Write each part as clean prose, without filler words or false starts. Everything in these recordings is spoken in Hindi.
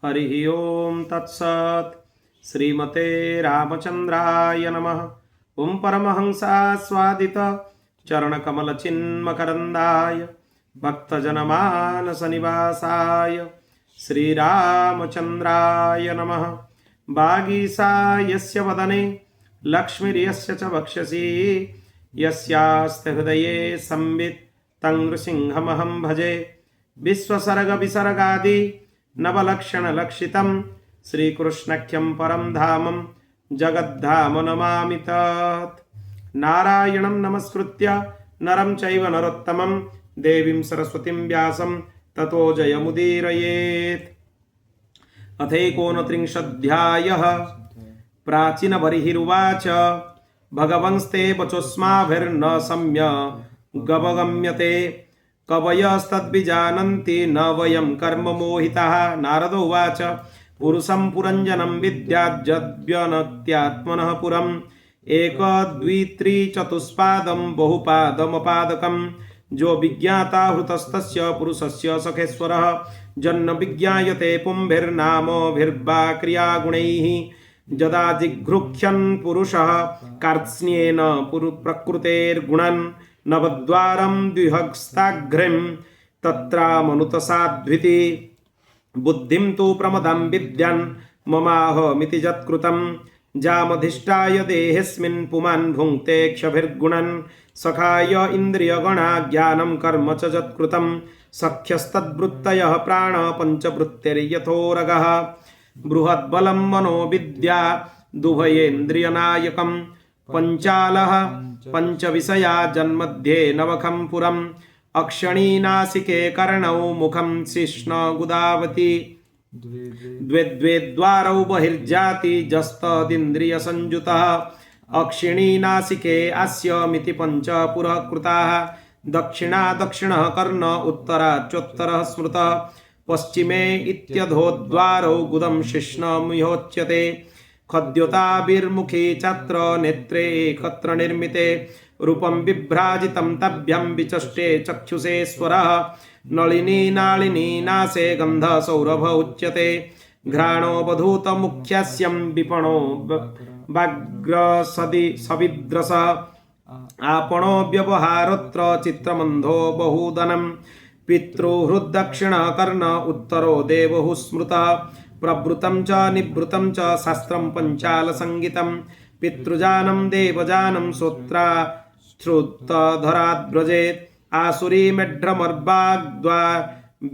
हरि ओम तत्सत्। श्रीमते रामचंद्राय नमः। ओम परमहंसास्वादित चरणकमलचिन्मकरन्दाय भक्तजनमानसनिवासाय श्रीरामचंद्राय नमः। वागीशायस्य वदने लक्ष्मीर्यस्य च वक्षसि यस्यास्ते हृदये संवित् तं नृसिंहमहं भजे। विश्वसर्गविसर्गादि नवलक्षणलक्षितं श्रीकृष्णख्यं परं धामं जगद्धाम नमामि तत्। नारायणं नमस्कृत्य नरं चैव नरोत्तमं देवीं सरस्वतीं व्यासं ततो जयमुदीरयेत्। अथैकोनत्रिंशोऽध्यायः। प्राचीनबर्हिरुवाच भगवंस्ते वचोऽस्माभिर्न सम्यगवगम्यते कवयस्तद्विजानन्ति न वयं कर्म मोहिताः। नारद उवाच पुरुषं पुरञ्जनं विद्याद्यद्व्यनक्त्यात्मनः पुरम् एकदद्वित्रिचतुष्पादं बहुपादमपादकं जो विज्ञाता हृतस्तस्य पुरुषस्य सखेश्वरः जन्न विज्ञायते पुंभिर्नामभिर्वा क्रियागुणैः यदा जिघृक्षन् पुरुषः कार्त्स्न्येन प्रकृतेर्गुणन् नवद्वारं द्विहस्ताघ्रिं तत्रामनुतसाध्विति बुद्धिं तु प्रमदां विद्यान् ममाहमिति यत्कृतं जामधिष्ठाय देहेऽस्मिन् पुमान् भुङ्क्ते क्षभिर्गुणन् सखाय इन्द्रियगणा ज्ञानं कर्म च यत्कृतं सख्यस्तद्वृत्तयः प्राण पञ्चवृत्तिर्यथोरगः बृहद्बलं मनोविद्या दुभयेन्द्रियनायकं पञ्चालः पञ्चविषया जन्मध्ये नवखं पुरम् अक्षणीनासिके कर्णौ मुखं शिश्नगुदावती द्वे द्वे द्वारौ बहिर्जाति जस्तदिन्द्रियसंयुतः अक्षिणीनासिके अस्यमिति पञ्चपुरः कृताः दक्षिणा दक्षिणः कर्ण उत्तराच्योत्तरः स्मृतः पश्चिमे इत्यधोद्वारौ गुदं शिश्नमिहोच्यते खद्योताभिर्मुखे चात्र नेत्रे एकत्र निर्मिते रूपं बिभ्राजितं तभ्यं विचष्टे चक्षुषेश्वरः नलिनी नालिनी नासे गन्धसौरभ उच्यते घ्राणोऽवधूतमुख्यास्यं विपणो वाग्रसदि सविद्रस आपणो व्यवहारोऽत्र चित्रमन्धो बहुदनं पितृहृद्दक्षिणः कर्ण उत्तरो देवहुः स्मृतः प्रवृतं च निवृतं च शास्त्रं पञ्चालसंगीतं पितृजानं देवजानं श्रोत्राधराद्व्रजेत् आसुरीमेढ्रमर्वाग्द्वा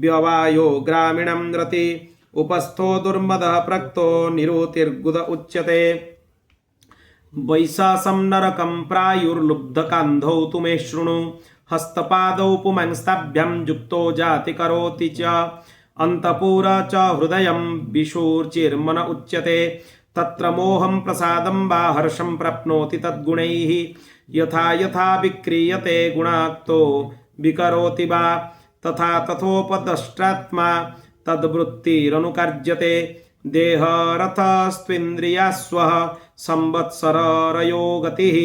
व्यवायो ग्रामीणं रति उपस्थो दुर्मदः प्रक्तो निरुतिर्गुद उच्यते वैशासं नरकं प्रायुर्लुब्धकान्धौ तु मे शृणु हस्तपादौ पुमांस्ताभ्यां युक्तो जाति करोति च अन्तपुर च हृदयं विशूर्चिर्मन उच्यते तत्र मोहं प्रसादं वा हर्षं प्राप्नोति तद्गुणैः यथा यथा विक्रियते गुणाक्तो विकरोति वा तथा तथोपदष्ट्रात्मा तद्वृत्तिरनुकार्यते देहरथस्त्विन्द्रियास्वः संवत्सरयो गतिः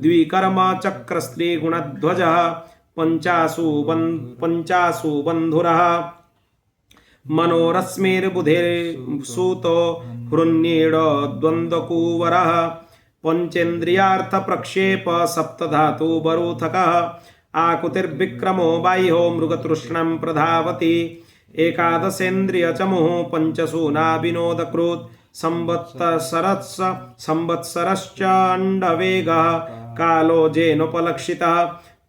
द्विकर्म चक्रस्त्रीगुणध्वजः पञ्चासु बन्धुरः मनोरश्मिर्बुधिर्सूतो हृन्नीड द्वन्द्वकुवरः पञ्चेन्द्रियार्थप्रक्षेप सप्तधातुबरूथकः आकुतिर्विक्रमो बाह्यो मृगतृष्णं प्रधावति एकादशेन्द्रियचमुः पञ्चसूनाविनोदकृत् संवत्सरश्चाण्डवेगः कालो जेनोपलक्षितः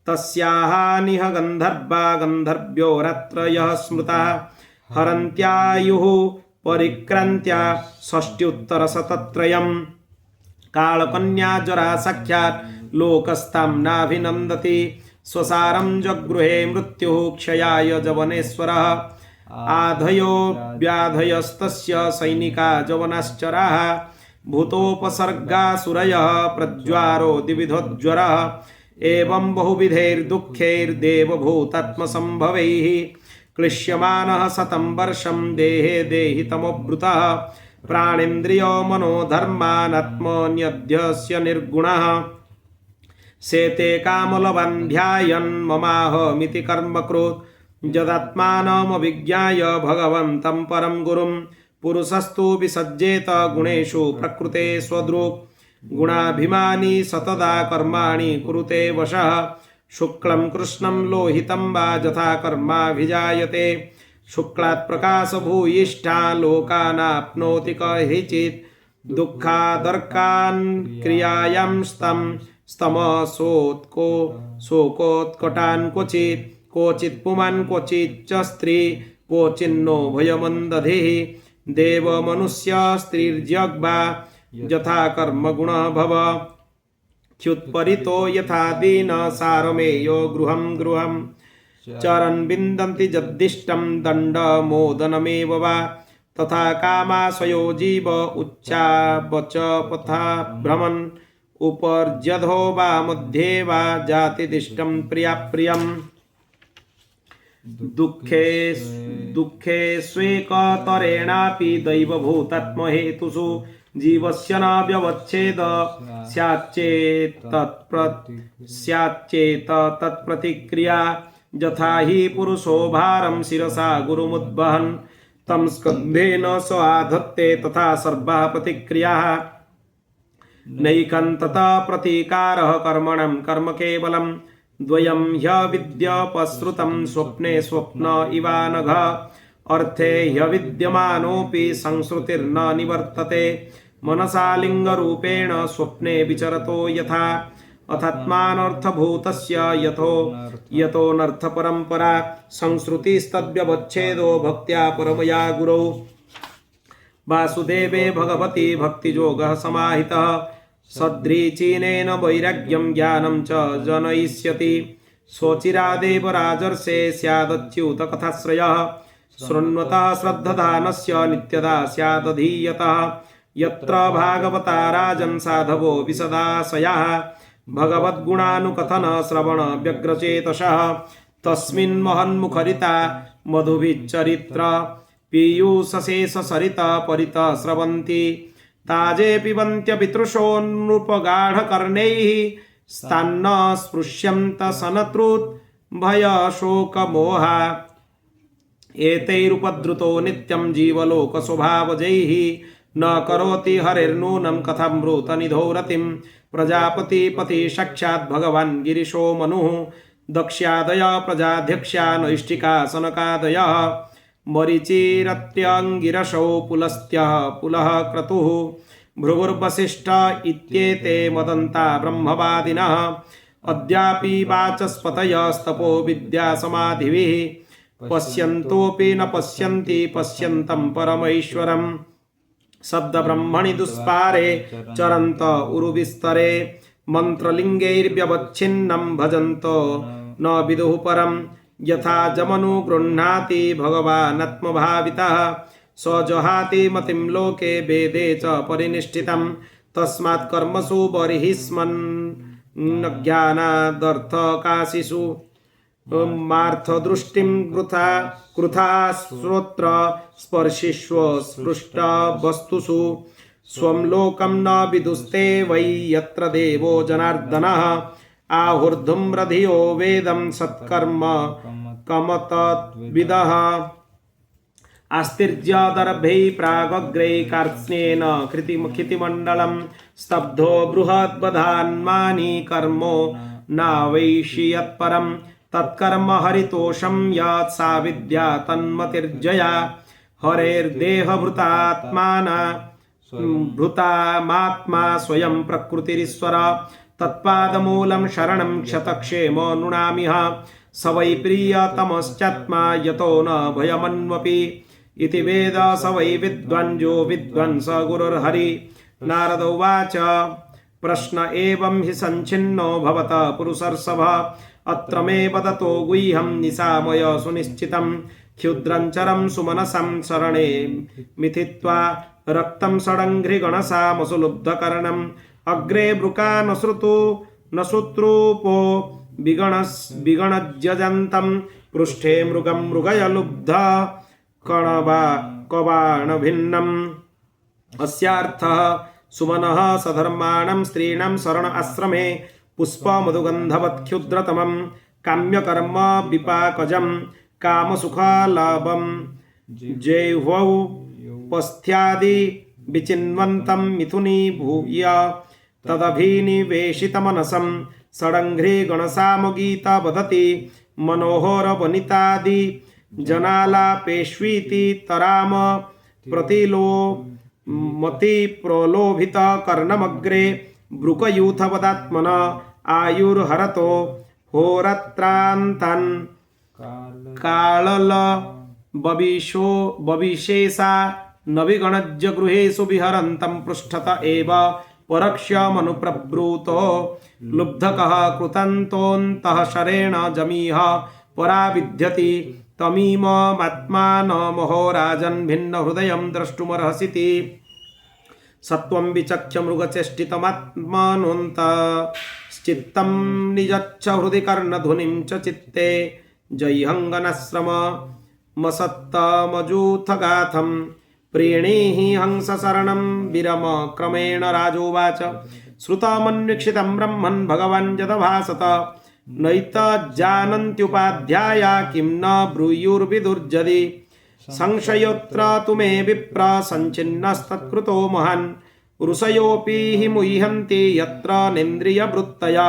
तस्याः निह गन्धर्वा गन्धर्व्यो रात्रयः स्मृताः हरन्त्यायुः परिक्रान्त्या षष्ट्युत्तरशतत्रयम् कालकन्या जरा साक्षात् लोकस्तां नाभिनन्दति स्वसारं जगृहे मृत्युः क्षयाय जवनेश्वरः आधयो व्याधयस्तस्य सैनिका जवनाश्चराः भूतोपसर्गासुरयः प्रज्वारो द्विविधोज्वरः एवं बहुविधैर्दुःखैर्देवभूतात्मसम्भवैः क्लिश्यमानः शतं वर्षं देहे देहितमोऽभृतः प्राणेन्द्रियो मनोधर्मानात्मन्यध्यस्य निर्गुणः शेते कामलवान् ध्यायन् ममाहमिति कर्मकृत् यदात्मानमभिज्ञाय भगवन्तं परं गुरुं पुरुषस्तु विसज्जेत गुणेषु प्रकृते स्वदृक् गुणाभिमानी सतदा कर्माणि कुरुते वशः शुक्लं कृष्णं लोहितं वा यथा कर्माभिजायते शुक्लात् प्रकाशभूयिष्ठा लोकानाप्नोति कहिचित् दुःखादर्कान् क्रियायां स्तमसोत्को शोकोत्कटान् क्वचित् पुमान् क्वचिच्च स्त्री क्वचिन्नो भयमन्दधिः देवमनुष्य स्त्रीर्जग्वा यथा कर्म गुण भव च्युत्परितो यथा दीन सारमेयो गृहं चरन् विन्दन्ति यद्दिष्टं दण्डमोदनमेव वा तथा कामाशयो जीव उच्चावच पथा भ्रमन् उपर्जधो वा मध्ये वा जातिदिष्टं प्रियाप्रियम् दुःखे स्वेकतरेणापि दैवभूतात्महेतुषु जीवस्य न व्यवच्छेद स्याच्चेत तत्प्रतिक्रिया यथा हि पुरुषो भारं शिरसा गुरुमुद्वहन् तं स्कन्धेन स आधत्ते तथा सर्वाः प्रतिक्रियाः नैकं ततः प्रतीकारः कर्मणं कर्म केवलं द्वयं ह्यविद्यपश्रुतं स्वप्ने स्वप्न इवानघ अर्थे ह्यविद्यमानोऽपि संश्रुतिर्न निवर्तते मनसा लिङ्गरूपेण स्वप्ने विचरतो यथा अथात्मानर्थभूतस्य यतोऽनर्थपरम्परा संश्रुतिस्तद्व्यवच्छेदो भक्त्या परमया गुरौ वासुदेवे भगवती भक्तियोगः समाहितः सद्रीचीनेन वैराग्यं ज्ञानं च जनयिष्यति स्वचिरादेव राजर्षे स्यादच्युतकथाश्रयः शृण्वतः श्रद्धधानस्य नित्यदा स्यादधीयतः यत्र भागवता राजन् साधवो विशदाशयाः भगवद्गुणानुकथन श्रवण व्यग्रचेतसः तस्मिन् महन्मुखरिता मधुभिच्चरित्र पीयूषशेषसरिता परित स्रवन्ति ताजे पिबन्त्यपितृशो नृपगाढकर्णैः स्तान्न स्पृश्यन्त सनतृत् भयशोकमोहा एतैरुपद्रुतो नित्यं जीवलोकस्वभावजैः न करोति हरिर्नूनं कथमृतनिधौ रतिं प्रजापतिपति साक्षात् भगवान् गिरिशो मनुः दक्ष्यादय प्रजाध्यक्षा नैष्टिका सनकादयः मरीचिरत्यङ्गिरसौ पुलस्त्यः पुलः क्रतुः भृगुर्वसिष्ठ इत्येते मदन्ता ब्रह्मवादिनः अद्यापि वाचस्पतयस्तपो विद्यासमाधिभिः पश्यन्तोऽपि न पश्यन्ति पश्यन्तं परमैश्वरम् शब्दब्रह्मणि दुष्पारे चरन्त उरुविस्तरे मन्त्रलिङ्गैर्व्यवच्छिन्नं भजन्त न विदुः परम् यथा जमनु गृह्णाति भगवानात्मभावितः स जहाति मतिं लोके वेदे च परिनिष्ठितं तस्मात् कर्मसु बर्हिष्मन् ज्ञानादर्थकाशिषु मार्थदृष्टिं कृथा श्रोत्र स्पर्शिष्व स्पृष्टवस्तुषु स्वं लोकं न विदुस्ते वै यत्र देवो जनार्दनः आहुर्धूम्रधियो वेदं सत्कर्म कमतद्विदः आस्तिर्ज्यदर्भैः प्रागग्रैः कार्त्स्येन क्षितिमण्डलं स्तब्धो बृहद्बधान्मानि कर्मो नावैषि यत्परं तत्कर्म हरितोषं यत् सा विद्या तन्मतिर्जया हरेर्देहभृतात्मा स्वयं प्रकृतिरीश्वर तत्पादमूलं शरणं क्षतक्षेम नृणामिह स वै प्रियतमश्चात्मा यतो न भयमन्वपि इति वेद स वै विद्वान् स गुरुर्हरि नारद उवाच प्रश्न एवं हि सञ्छिन्नो भवत पुरुषर्षभ अत्र मे वदतो गुह्यं निशामय सुनिश्चितं क्षुद्रं चरं सुमनसं शरणे मिथित्वा रक्तं षडङ्घ्रिगणसामसुलुब्धकर्णम् अग्रे वृका न श्रुतरूपो विगणज्यजन्तं पृष्ठे मृगं मृगयलुब्ध कबाणभिन्नम् अस्यार्थः सुमनः सधर्माणं स्त्रीणां शरण आश्रमे पुष्पमधुगन्धवत्क्षुद्रतमं काम्यकर्म विपाकजं कामसुखालाभं जैह्वौ पस्थ्यादि विचिन्वन्तं मिथुनी भूय तदभिनिवेशितमनसं षडङ्घ्रे गणसामगीत वदति मनोहर वनितादि जनालापेष्वीति तराम प्रतिलो मति प्रलोभित कर्णमग्रे ब्रुकयूथवदात्मन आयुर्हरतो होरत्रान्तन् कालल बविशेषा नविगणज्य गृहेषु विहरन्तं पृष्ठत एव परक्ष्यमनुप्रब्रूतो लुब्धकः कृतन्तोऽन्तः शरेण जमीह परा विद्यति तमीममात्मानमहो राजन् भिन्नहृदयं द्रष्टुमर्हसीति सत्वं विचक्ष्य मृगचेष्टितमात्मानोऽन्तश्चित्तं निजच्छ हृदि कर्णध्वनिं च चित्ते जयहङ्गनश्रममसत्तमजूथगाथं प्रीणीहि हंसशरणं विरम क्रमेण राजोवाच श्रुतमन्वीक्षितं ब्रह्मन् भगवान् यदभासत नैतज्जानन्त्युपाध्याया किं न ब्रूयुर्विदुर्जदि संशयोऽत्र तु मे विप्र सञ्चिन्नस्तत्कृतो महान् ऋषयोऽपि हि मुह्यन्ति यत्र नेन्द्रियवृत्तया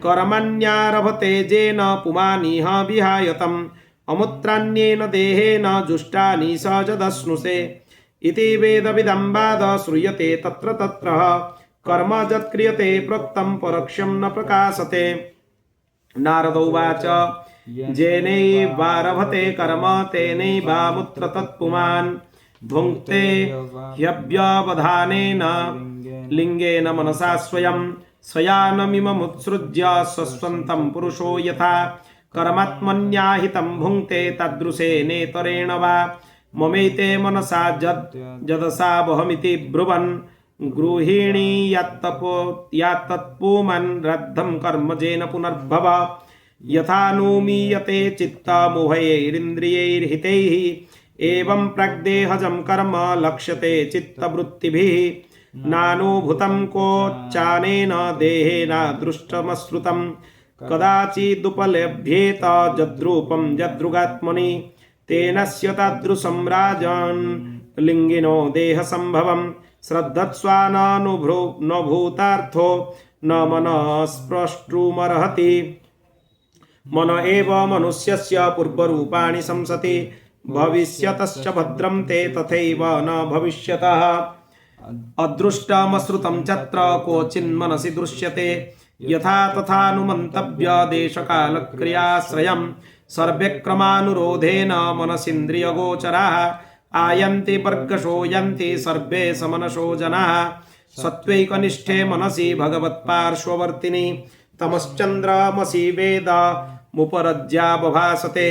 कर्मण्यारभते जेन पुमानिह विहायतम् अमुत्राण्येन देहेन जुष्टानि सहजदश्नुषे इति वेदविदं वाद श्रूयते तत्र तत्र कर्म यत्क्रियते प्रोक्तं परोक्षं न प्रकाशते नारद उवाच जेनैवारभते कर्म तेनैवामुत्र तत्पुमान् भुङ्क्ते ह्यव्यवधानेन लिङ्गेन मनसा स्वयं स्वयानमिममुत्सृज्य स्वस्वन्तं पुरुषो यथा कर्मात्मन्याहितं भुङ्क्ते तदृशेनेतरेण वा ममैते मनसा जदसा वहमिति ब्रुवन् गृहिणी यात्तत्पुमान् रद्धं कर्म जेन पुनर्भव यथानुमीयते चित्तमोहैरिन्द्रियैर्हितैः एवं प्रग्देहजं कर्म लक्ष्यते चित्तवृत्तिभिः नानुभूतं कोच्चानेन देहेन दृष्टमश्रुतं कदाचिदुपलभ्येत यद्रूपं यदृगात्मनि तेनस्य तादृशं राजन् लिङ्गिनो देहसम्भवं श्रद्धत्स्वाननुभूतार्थो न मनस्प्रष्टुमर्हति मन एव मनुष्यस्य पूर्वरूपाणि संसति भविष्यतश्च भद्रं ते तथैव न भविष्यतः अदृष्टमश्रुतं चत्र क्वचिन्मनसि दृश्यते यथा तथानुमन्तव्य देशकालक्रियाश्रयं सर्वे क्रमानुरोधेन मनसीन्द्रियगोचराः आयन्ति वर्गशो यन्ति सर्वे समनशो जनाः सत्त्वैकनिष्ठे मनसि भगवत्पार्श्ववर्तिनि तमश्चन्द्रमसि वेद मुपरज्याबभासते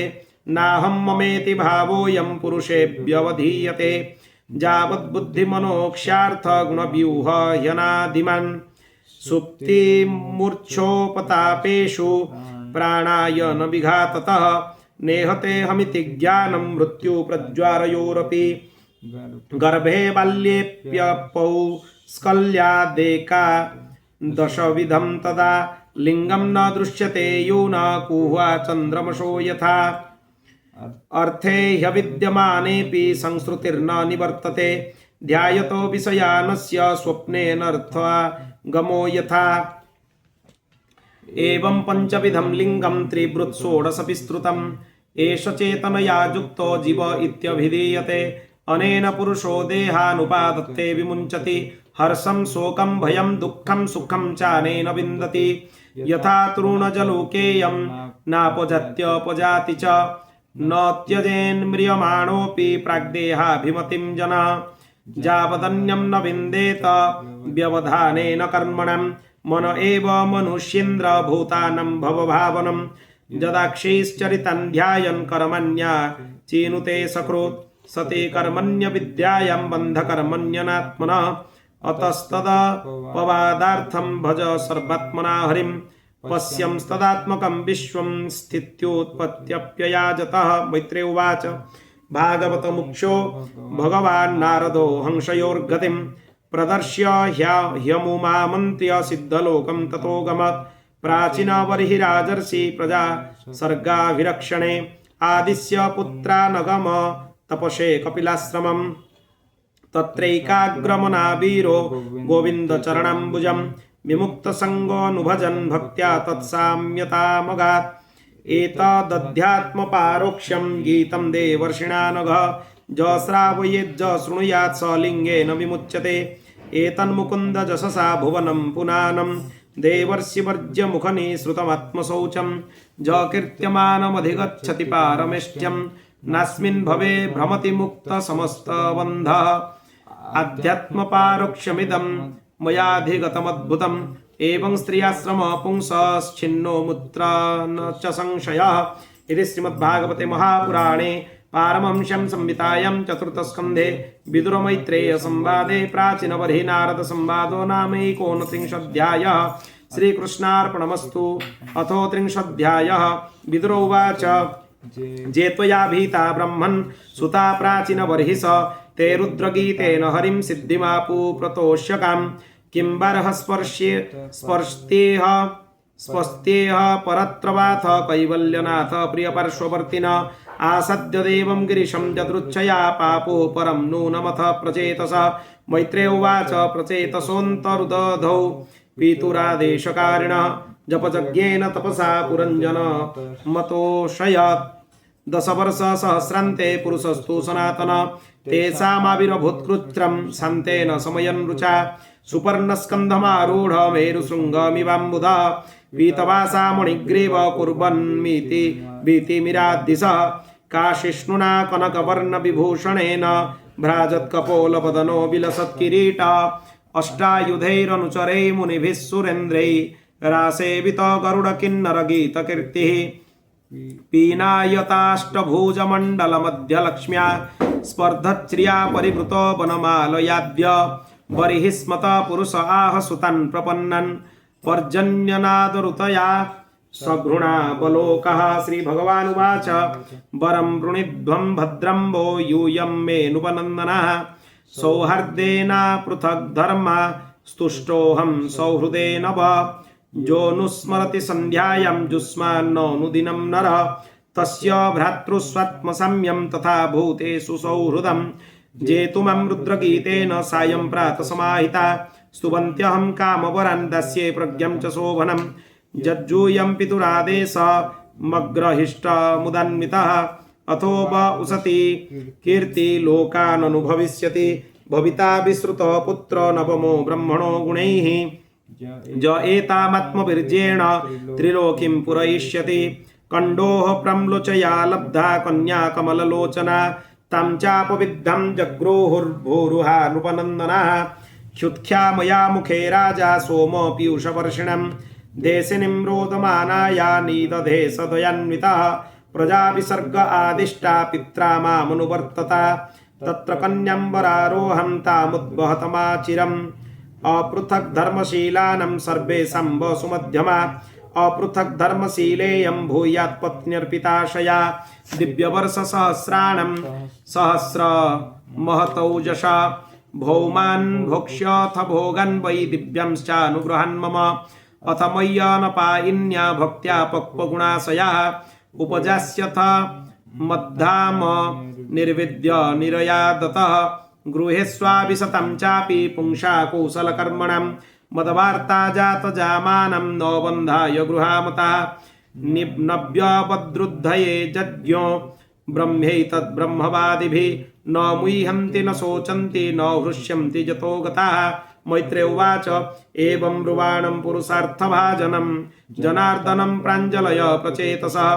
नाहं ममेति भावोऽयं पुरुषे व्यवधीयते यावद्बुद्धिमनोक्ष्यार्थ गुणव्यूह ह्यनादिमान् सुप्तिमूर्च्छोपतापेषु प्राणायन विघाततः नेहते हमिति ज्ञानं मृत्यु प्रज्वारयोरपि गर्भे बाल्येऽप्यपौस्कल्यादेका दशविधं तदा लिंगं न दृश्यते यून कुह्वा चन्द्रमसो यथा अर्थे ह्यविद्यमानेऽपि संश्रुतिर्न निवर्तते ध्यायतो विषयानस्य स्वप्नेनर्था गमो यथा एवं पंचविधं लिंगं त्रिवृत्षोडशविस्तृतम् एष चेतनया युक्तो जीव इत्यभिधीयते अनेन पुरुषो देहानुपादत्ते विमुञ्चति हर्षं शोकं भयं दुःखं सुखं चानेन विन्दति यथा तृणजलोकेयं नापजत्यपजाति च न त्यजेन्म्रियमाणोऽपि प्राग्देहाभिमतिं जनः यावदन्यं न विन्देत व्यवधानेन कर्मणं मन एव मनुष्येन्द्र भूतानं भवभावनं यदाक्षैश्चरितं ध्यायन् कर्मण्या चीनुते सकृत् सते कर्मण्य विद्यायां बन्धकर्मण्यनात्मनः अतस्तदपवादार्थं भज सर्वात्मना हरिं पश्यंस्तदात्मकं विश्वं स्थित्योत्पत्त्यप्ययाजतः मैत्रेय उवाच भागवतमुक्षो भगवान् नारदो हंसयोर्गतिं प्रदर्श्य ह्यमुमामन्त्र्य सिद्धलोकं ततो गमत् प्राचीनबर्हिराजर्षि प्रजा सर्गाभिरक्षणे आदिस्य पुत्रानगम तपसे कपिलाश्रमम् तत्रैकाग्रमना वीरो गोविन्दचरणाम्बुजं विमुक्तसङ्गोऽनुभजन् भक्त्या तत्साम्यतामगात् एतदध्यात्मपारोक्ष्यं गीतं देवर्षिणा नघ ज श्रावयेज्ज शृणुयात् स लिङ्गेन विमुच्यते एतन्मुकुन्द जशसा भुवनं पुनानं देवर्षिवर्ज्यमुखनि श्रुतमात्मशौचं ज कीर्त्यमानमधिगच्छति पारमेष्ट्यं नास्मिन् भवे भ्रमति मुक्तसमस्तबन्धः आध्यात्मपारोक्ष्यमिदं मयाधिगतमद्भुतम् एवं स्त्रियाश्रम पुंसश्छिन्नो मुत्र न च संशयः इति श्रीमद्भागवते महापुराणे पारमहंस्यां संहितायां चतुर्थस्कन्धे विदुरमैत्रेय संवादे प्राचीनवर्हि नारद संवादो नामैकोनत्रिंशोऽध्यायः श्रीकृष्णार्पणमस्तु। अथो त्रिंशोऽध्यायः विदुर उवाच जे त्वया भीता ब्रह्मन् सुता प्राचीनवर्हिष ते रुद्रगीतेन हरिं सिद्धिमापु प्रतोष्यकां किं बर्ह स्पस्त्येह परत्रवाथ कैवल्यनाथ प्रियपार्श्ववर्तिन आसद्य देवं गिरिशं यदृच्छया पापो परं नूनमथ प्रचेतस। मैत्रेय उवाच प्रचेतसोऽन्तरुदधौ पितुरादेशकारिणः जपयज्ञेन तपसा पुरञ्जन मतोषयत् दशवर्षसहस्रान्ते पुरुषस्तु सनातन तेषामाविर्भूत्कृत्रं शान्तेन समयन् रुचा सुपर्णस्कन्धमारूढ मेरुशृङ्गमिवाम्बुध पीतवासा मणिग्रीव कुर्वन्मीति भीतिमिराद्दिशः काशिष्णुना कनकवर्णविभूषणेन भ्राजत्कपोलवदनो विलसत्किरीट अष्टायुधैरनुचरै मुनिभिः सुरेन्द्रैः रासेवित गरुडकिन्नरगीतकीर्तिः पीनायताष्टभुजमण्डलमध्यलक्ष्म्या स्पर्धश्रिया परिवृतो वनमालयाद्य बर्हि स्मत पुरुष आह सुतान् प्रपन्नन् पर्जन्यनादरुतया सघृणा बलोकः। श्रीभगवानुवाच वरं वृणीध्वं भद्रं वो यूयं मेऽनुपनन्दनः सौहार्देन पृथक् धर्मा स्तुष्टोऽहं सौहृदेन वा जोऽनुस्मरति सन्ध्यायां जुष्मान्ननुदिनं नरः तस्य भ्रातृस्वात्मसाम्यं तथा भूतेषु सौहृदं जेतुमं रुद्रगीतेन सायं प्रातः समाहिता स्तुवन्त्यहं कामवरान् दास्ये प्रज्ञं च शोभनं जज्जूयं पितुरादेशमग्रहिष्टमुदान्वितः अथो व उसति कीर्तिलोकाननुभविष्यति भविता विश्रुतो पुत्र नवमो ब्रह्मणो गुणैः ज एतामात्मवीर्येण त्रिलोकीं पुरयिष्यति कण्डोः प्रम्लोचया लब्धा कन्या कमललोचना तां चापविद्धं जग्रोहुर्भूरुहानुपनन्दनः क्षुत्ख्या मया मुखे राजा सोम पीयूषवर्षिणं देशिनीं रोदमानाया निदधे सदयान्वितः प्रजाविसर्ग आदिष्टा पित्रा मामनुवर्तता तत्र कन्यां वरारोहं तामुद्वहतमाचिरम् अपृथक् धर्मशीलानां सर्वेषां वसुमध्यमा अपृथक् धर्मशीलेयं भूयात् पत्न्यर्पिताशया दिव्यवर्षसहस्राणां सहस्र महतौजसा भौमान् भोक्ष्यथ भोगान् वै दिव्यांश्चानुगृहान् मम अथ मय्यनपायिन्या भक्त्या पक्वगुणाशयाः उपजास्यथ मद्धाम निर्विद्य निरयादतः गृहेष्वाभिशतं चापि पुंसा कौशलकर्मणां मदवार्ता जातजामानं न बन्धाय गृहामता नव्यपद्रुद्धये जज्ञो ब्रह्मैतद्ब्रह्मवादिभिः न मुह्यन्ति न शोचन्ति न हृष्यन्ति जतो गताः। मैत्रेय उवाच एवं ब्रुवाणं पुरुषार्थभाजनं जनार्दनं प्राञ्जलय प्रचेतसः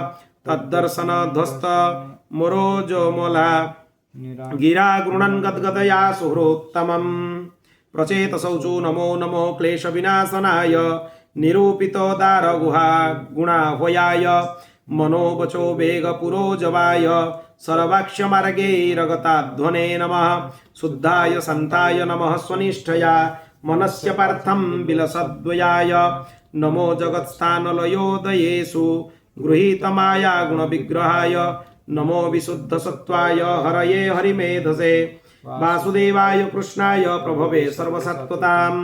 तद्दर्शनध्वस्तमुरोजमला गिरा गृणन् गद्गदया सुहृत्तमम् प्रचेतसौचु नमो नमो क्लेशविनाशनाय निरूपितोदारगुहा गुणाह्वयाय मनोवचो वेगपुरोजवाय सर्वाक्ष्यमार्गैरगताध्वने नमः शुद्धाय सन्ताय नमः स्वनिष्ठया मनस्य पार्थं विलसद्वयाय नमो जगत्स्थानलयोदयेषु गृहीतमाया गुणविग्रहाय नमो विशुद्धसत्त्वाय हरये हरिमेधसे वासुदेवाय कृष्णाय प्रभवे सर्वसत्त्वतां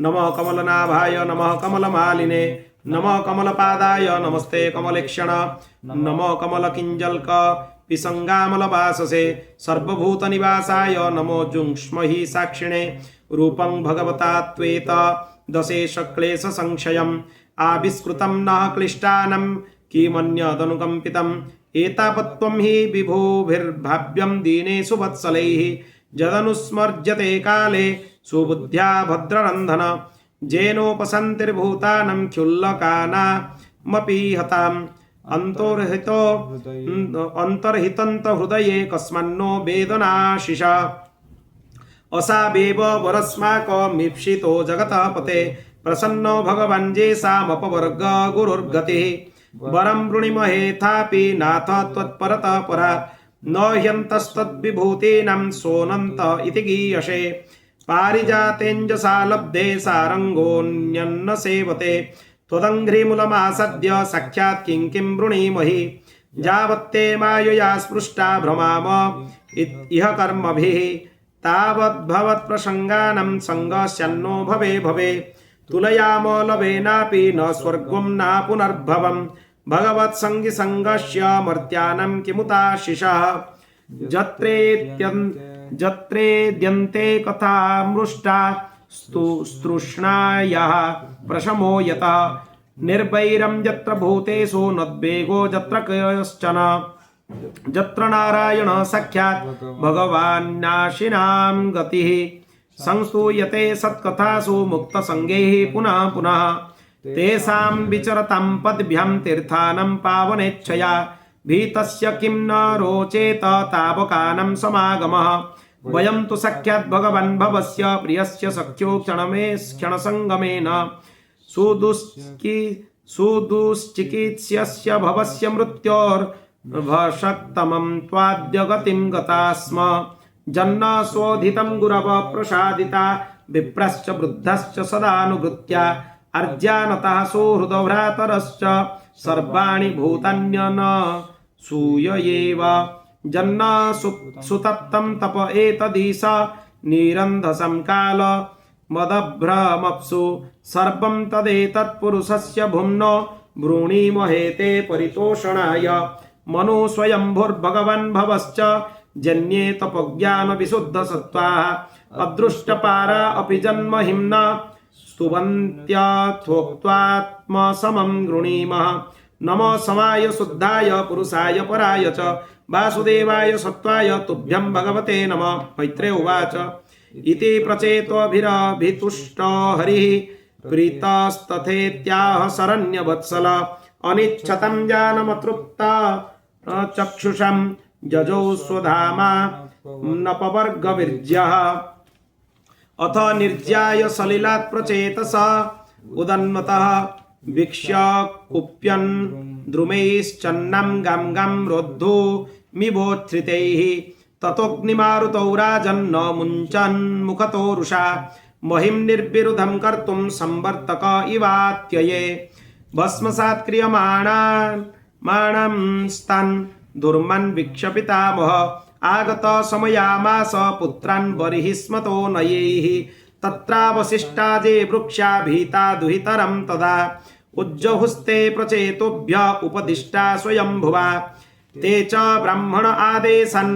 नमः कमलनाभाय नमः कमलमालिने नमः कमलपादाय नमस्ते कमलेक्षण नमः कमलकिञ्जल्क विसंगामलवाससे सर्वभूतनिवासाय नमो जुङ्क्ष्महि साक्षिणे रूपं भगवता त्वेत दशेशक्लेशसंक्षयम् आविष्कृतं न क्लिष्टानं किमन्यदनुकम्पितम् एतावत्त्वं हि विभुभिर्भाव्यं दीनेषु वत्सलैः यदनुस्मर्यते काले सुबुद्ध्या भद्ररन्धन जेनोपसन्तिर्भूतानं क्षुल्लकानामपि हताम् अन्तर्हितन्त हृदये कस्मन्नो वेदनाशिष असावेव वरस्माकमीप्सितो जगतः पते प्रसन्नो भगवान् येषामपवर्ग गुरुर्गतिः वरं वृणीमहेथापि नाथ त्वत्परतः परात् न ह्यन्तस्तद्विभूतीनां सोऽनन्त इति गीयसे पारिजातेञ्जसा लब्धे सारङ्गोऽन्यन्न सेवते त्वदङ्घ्रिमूलमासद्य साक्षात् किं वृणीमहि यावत्ते मायया स्पृष्टा भ्रमाम इह कर्मभिः तावद्भवत्प्रसङ्गानं सङ्गस्यन्नो भवे तुलयाम लवेनापि न स्वर्गं न पुनर्भवम् भगवत्सङ्गिसङ्गस्य मर्त्यानं किमुताशिषः जत्रेद्यन्ते कथामृष्टा स्तृष्णायाः प्रशमो यतः निर्वैरं यत्र भूतेषु नद्वेगो यत्र कश्चन यत्र नारायण साक्षात् भगवान्नाशिनां गतिः संस्तूयते सत्कथासु मुक्तसङ्गैः पुनः पुनः तेषां विचरतां पद्भ्यां तीर्थानं पावनेच्छया भीतस्य किं न रोचेत तावकानं समागमः वयं तु साक्षात् भगवन् भवस्य प्रियस्य सख्यो क्षणसङ्गमेन सुदुश्चिकित्स्यस्य भवस्य मृत्योर्भशक्तमं त्वाद्य गतिं गता स्म जन्नास्वोधितं गुरव प्रसादिता विप्रश्च वृद्धश्च सदानुवृत्त्या अर्जानतः सुहृदभ्रातरश्च सर्वाणि भूतान्यन सूययेव जन्ना सुतप्तं तप एतदीश निरन्धसं काल मदभ्रमप्सु सर्वं तदेतत्पुरुषस्य भुम्नो वृणीमहेते परितोषणाय मनु स्वयंभुर्भगवन् भवश्च जन्ये तपज्ञानविशुद्धसत्त्वाः अदृष्टपारा अपि जन्महिम्न स्तुवन्त्यथोक्त्वात्मसमं गृणीमः नमो समाय शुद्धाय पुरुषाय पराय च वासुदेवाय सत्त्वाय तुभ्यं भगवते नमः मैत्रेय उवाच इति प्रचेतोभिरभितुष्टो हरिः प्रीतस्तथेत्याह शरण्यवत्सल अनिच्छतं जानमतृप्ता चक्षुषं जजौ स्वधामा नपवर्गविर्ज्यः अथ निर्ज्याय सलिलात् प्रचेतस उदन्मतः वीक्ष्य कुप्यन् द्रुमैश्चन्नं गं गं रोद्धो मिवोत्थ्रितैः ततोऽग्निमारुतौ राजन्न मुञ्चन् मुखतो रुषा महिं निर्विरुद्धं कर्तुं संवर्तक इवात्यये भस्मसात् क्रियमाणं स्तान् दुर्मन् वीक्ष्य पितामह आगत समयामास पुत्रान् बर्हिस्मतो नयैः तत्रावशिष्टा जे वृक्षा भीता दुहितरं तदा उज्जहुस्ते प्रचेतोभ्य उपदिष्टा स्वयंभुवा ते च ब्राह्मण आदेशन्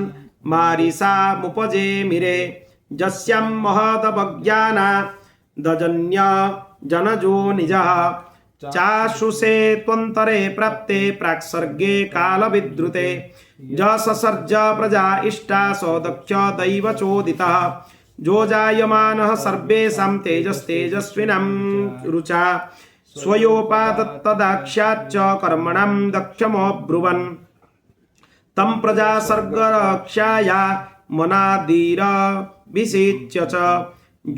मारिषामुपजेमिरे यस्यां महदवज्ञाना दजन्य जनजो निजः चाशुषे त्वन्तरे प्राप्ते प्राक्सर्गे कालविद्रुते जससर्ज प्रजा इष्टा सदक्ष दैवचोदितः जो जायमानः सर्वेषां तेजस्तेजस्विनां रुचा स्वयोपादत्तदाक्ष्याच्च कर्मणां दक्षमब्रुवन् तं प्रजा सर्गरक्षाया मनादीरभिषिच्य च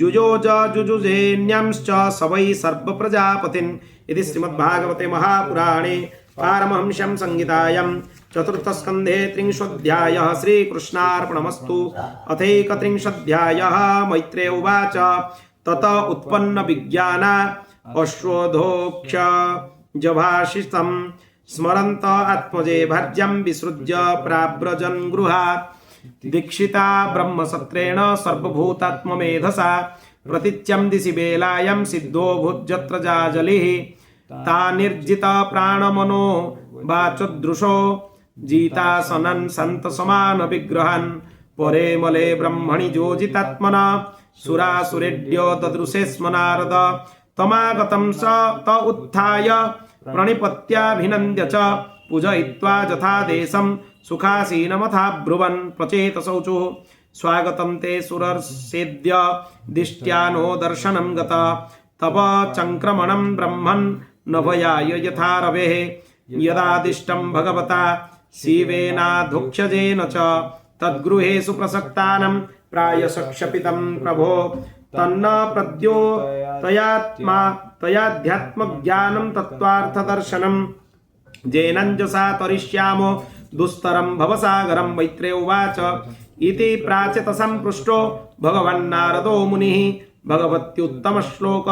जुजुजेन्यांश्च सवै सर्वप्रजापतिन् इति श्रीमद्भागवते महापुराणे पारमहंस्यां संहितायां चतुर्थस्कन्धे 30ोऽध्यायः श्रीकृष्णार्पणमस्तु। अथैकत्रिंशोऽध्यायः मैत्रेय उवाच तत उत्पन्न विज्ञाना अश्वोधोक्षजभाषितं स्मरन्त आत्मजे भार्यं विसृज्य प्राव्रजन् गृहात् दीक्षिता ब्रह्मसत्रेण सर्वभूतात्ममेधसा प्रतीच्यं दिशि बेलायां सिद्धो भुज्यत्र जाजलिः ता निर्जित प्राणमनो वाचोदृशो जितासनन् सन्त समान विग्रहान् परे मले ब्रह्मणि योजितात्मना सुरासुरेड्य ददृशे स्म नारद तमागतं स त उत्थाय प्रणिपत्याभिनन्द्य च पूजयित्वा यथादेशं सुखासीनमथा ब्रुवन् प्रचेतसौचुः स्वागतं ते सुरर्षेद्य दिष्ट्या नो दर्शनं गता तव चङ्क्रमणं ब्रह्मन् न भयाय यथा रवेः यदादिष्टं भगवता शिवेनाधोक्ष्यजेन च तद्गृहेषु प्रसक्तानं प्रायशक्षपितं प्रभो तन्न प्रद्योतयात्मा तयाध्यात्मज्ञानं तत्त्वार्थदर्शनं जेनञ्जसा तरिष्यामो दुस्तरं भवसागरं मैत्रेय उवाच इति प्राचितसम्पृष्टो भगवन्नारदो मुनिः भगवत्युत्तमश्लोक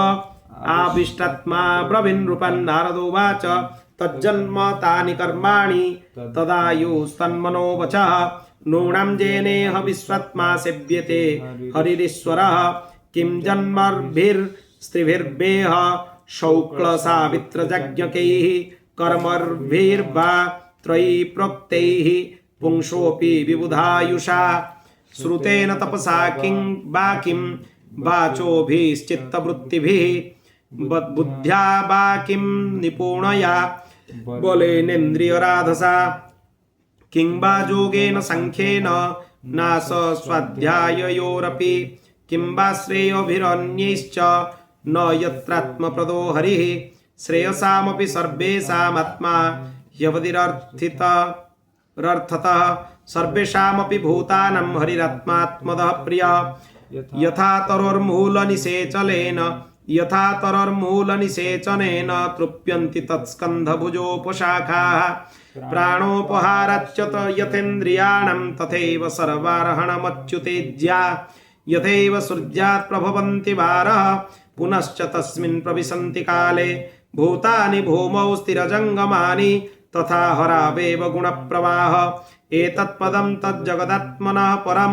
आविष्टात्मा ब्रवीन्नृपन्नारदोवाच तज्जन्म तानि कर्माणि तदायुस्तन्मनो वचः नूनं जेनेह विश्वात्मा सेव्यते हरिरीश्वरः किं जन्मभिर्स्त्रिभिर्वेह शौक्लसावित्रजज्ञकैः कर्मभिर्वा त्रयी प्रोक्तैः पुंसोऽपि विबुधायुषा श्रुतेन तपसा किं वा किं वाचोभिश्चित्तवृत्तिभिः बुद्ध्या वा किं निपुणया बलेनेन्द्रियराधसा किं वा योगेन सांख्येन नास स्वाध्याययोरपि किं वा श्रेयोभिरन्यैश्च न यत्रात्मप्रदो हरिः श्रेयसामपि सर्वेषामात्मा ह्यवधिरर्थतः सर्वेषामपि भूतानां हरिरात्मात्मदः प्रियः यथा तरोर्मूलनिषेचनेन तृप्यन्ति तत्स्कन्धभुजोपशाखाः प्राणोपहाराच्च यथेन्द्रियाणां तथैव सर्वार्हणमच्युतेज्या यथैव सूर्यात् प्रभवन्ति वारः पुनश्च तस्मिन् प्रविशन्ति काले भूतानि भूमौ स्थिरजङ्गमानि तथा हरावेव गुणप्रवाह एतत्पदं तज्जगदात्मनः परं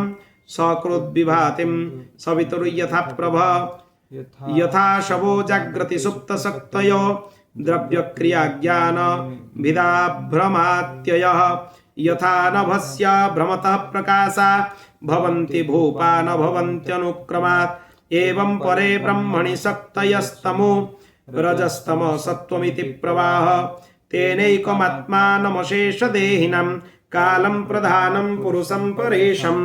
सकृद्विभातिं सवितुर्यथा प्रभ यथा शवो जाग्रति सुप्तशक्तयो द्रव्यक्रियाज्ञान भिदाभ्रमात्ययः यथा नभस्य भ्रमतः प्रकाशा भवन्ति भूपा न भवन्त्यनुक्रमात् एवं परे ब्रह्मणि शक्तयस्तमो रजस्तम सत्त्वमिति प्रवाह तेनैकमात्मानमशेषदेहिनं कालं प्रधानं पुरुषं परेशं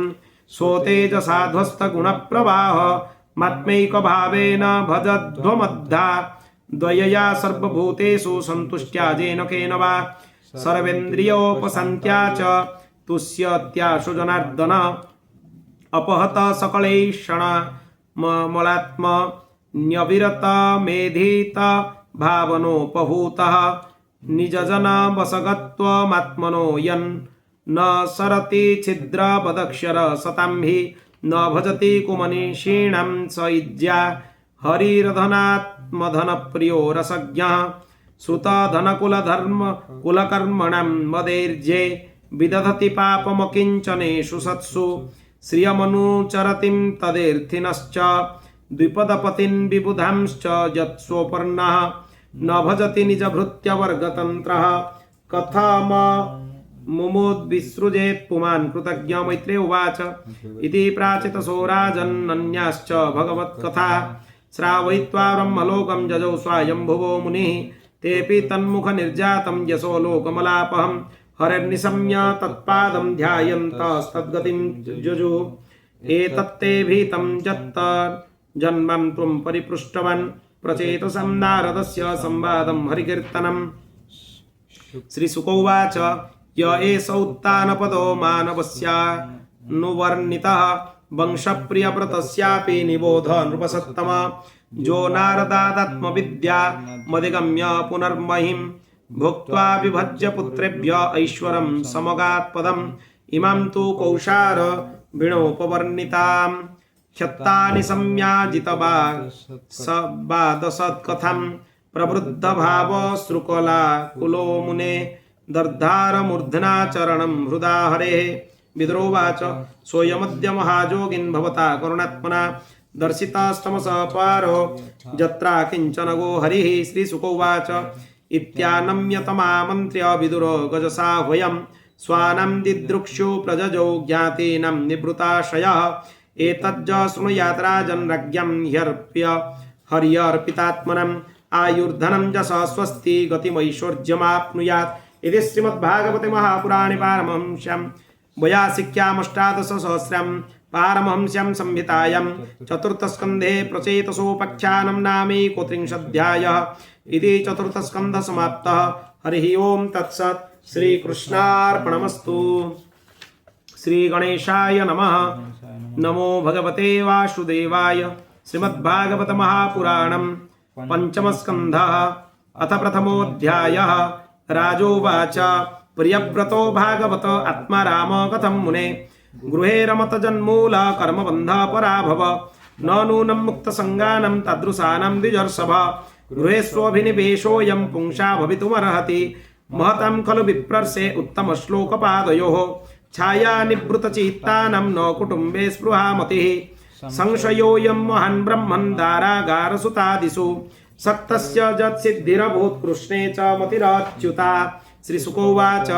स्वतेजसाध्वस्तगुणप्रवाह मात्मैकभावेन भजध्वमद्धा द्वयया सर्वभूतेषु सन्तुष्ट्या येन केन वा सर्वेन्द्रियोपशान्त्या च तुष्यत्याशु जनार्दन अपहत सकलैषण मलात्मन्यविरत मेधित भावनोपभूतः निजजन वसगत्वमात्मनो यन् न सरति छिद्रपदक्षर सतां हि न भजति कुमनीषीणां स इज्या हरिरधनात्मधनप्रियो रसज्ञः श्रुतधनकुलधर्मकुलकर्मणां मदैर्जे विदधति पापमकिञ्चनेषु सत्सु श्रियमनुचरतिं तदेर्थिनश्च द्विपदपतिन् विबुधांश्च यत्स्वपर्णः न भजति निजभृत्यवर्गतन्त्रः कथम मुमुद्विसृजेत् पुमान् कृतज्ञ मैत्रेय उवाच इति प्राचितसो राजन्नन्याश्च भगवत्कथा श्रावयित्वा ब्रह्मलोकं जजौ स्वायम्भुवो मुनिः तेऽपि तन्मुखनिर्जातं यशो लोकमलापहं हरिर्निशम्य तत्पादं ध्यायन्तस्तद्गतिं जुजुः एतत्ते भीतं जन्मं त्वं परिपृष्टवान् प्रचेतसं नारदस्य संवादं हरिकीर्तनम् श्रीशुकोवाच य एष उत्तानपदो मानवस्यानुवर्णितः वंशप्रियव्रतस्यापि निबोध नृपसत्तम जो नारदादात्मविद्या मदिगम्य पुनर्महिं भुक्त्वा विभज्य पुत्रेभ्य ऐश्वरं समगात्पदम् इमां तु कौशार वीणोपवर्णितां ह्यत्तानि सम्याजितवादसत्कथं प्रवृद्धभावश्रुकला कुलो मुने दर्धारमूर्धना चरणं हृदा हरेः विद्रोवाच सोऽयमद्य महायोगिन् भवता करुणात्मना दर्शितास्तमसः पारो जत्रा किञ्चन गो हरिः श्रीशुकोवाच इत्यानम्यतमामन्त्र्य विदुरो गजसाह्वयं स्वानं दिदृक्षु प्रजजो ज्ञातीनं निवृताशयः एतज्ज शृणुयात् राजन्रज्ञं हर्यर्पितात्मनम् आयुर्धनं च स्वस्ति गतिमैश्वर्यमाप्नुयात् इति श्रीमद्भागवते महापुराणे पारमहंस्यां वयासिक्यामष्टादशसहस्रं पारमहंस्यां संहितायां चतुर्थस्कन्धे प्रचेतसोपाख्यानं नामैकोत्रिंशोऽध्यायः इति चतुर्थस्कन्धः समाप्तः। हरिः ओं तत्सत्। श्रीकृष्णार्पणमस्तु। श्रीगणेशाय नमः। नमो भगवते वासुदेवाय। श्रीमद्भागवत महापुराणं पंचमस्कन्धः अथ प्रथमोऽध्यायः। राजोवाच प्रियव्रतो भागवत आत्मा राम कथं मुने गृहे रमत जन्मूल कर्मबन्ध पराभव न नूनं मुक्तसङ्गानं तादृशानां द्विजर्षभ गृहेष्वभिनिवेशोऽयं पुंसा भवितुमर्हति महतां खलु विप्रर्षे उत्तमश्लोकपादयोः छाया निवृतचित्तानां न कुटुम्बे स्पृहा मतिः संशयोऽयं महान् ब्रह्मन् दारागारसुतादिषु सक्तस्य यत्सिद्धिरभूत् कृष्णे च मतिरच्युता। श्रीशुकोवाच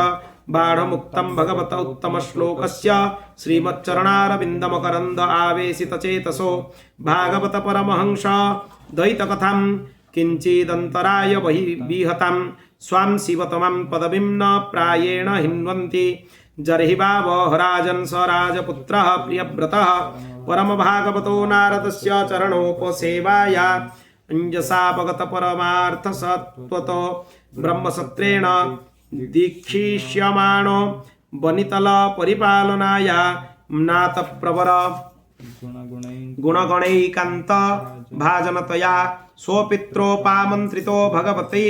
बाढमुक्तं भगवत उत्तमश्लोकस्य श्रीमच्चरणारविन्दमकरन्द आवेशितचेतसो भागवत परमहंस द्वैतकथां किञ्चिदन्तराय विहतां स्वां शिवतमं पदवीं न प्रायेण हिन्वन्ति जर्हि भावः राजन् स राजपुत्रः प्रियव्रतः परमभागवतो नारदस्य चरणोपसेवाया अंजसापगत परमार्थसत्त्वतो ब्रह्मसत्रेण दीक्षिष्यमाणो वनितल परिपालनाया नातप्रवर गुणगणैकान्त भाजनतया स्वपित्रोपामन्त्रितो भगवते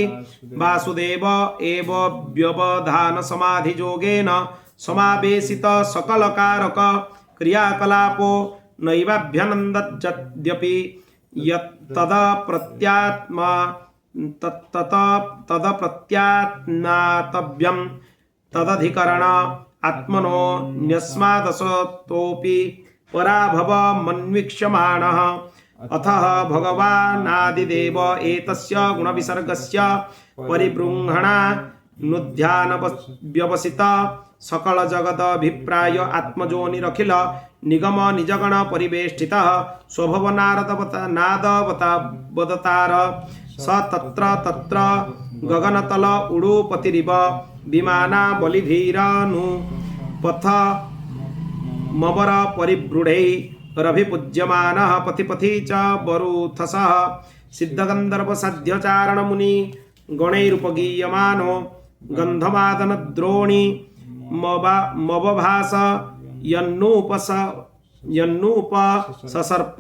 वासुदेव एव व्यवधान समाधियोगेन समावेशित सकलकारक क्रियाकलापो नैवाभ्यनन्दत्यपि तदप्रत्यात्नातव्यं तदधिकरण आत्मनो न्यस्मादसतोऽपि पराभवमन्वीक्ष्यमाणः अथः भगवानादिदेव एतस्य गुणविसर्गस्य परिबृंहणानुध्यानव्यवसित सकलजगदभिप्राय आत्मजोनिरखिल निगम निजगण परिवेष्टितः स्वभव नादवतार स तत्र तत्र गगनतल उडुपतिरिव विमाना बलिधीरानुपथ मवर परिव्रूढैरभिपूज्यमानः पथिपथि च वरुथसः सिद्धगन्धर्वसाध्यचारणमुनि गणैरुपगीयमानो गन्धमादनद्रोणी मवभास यन्नूपससर्प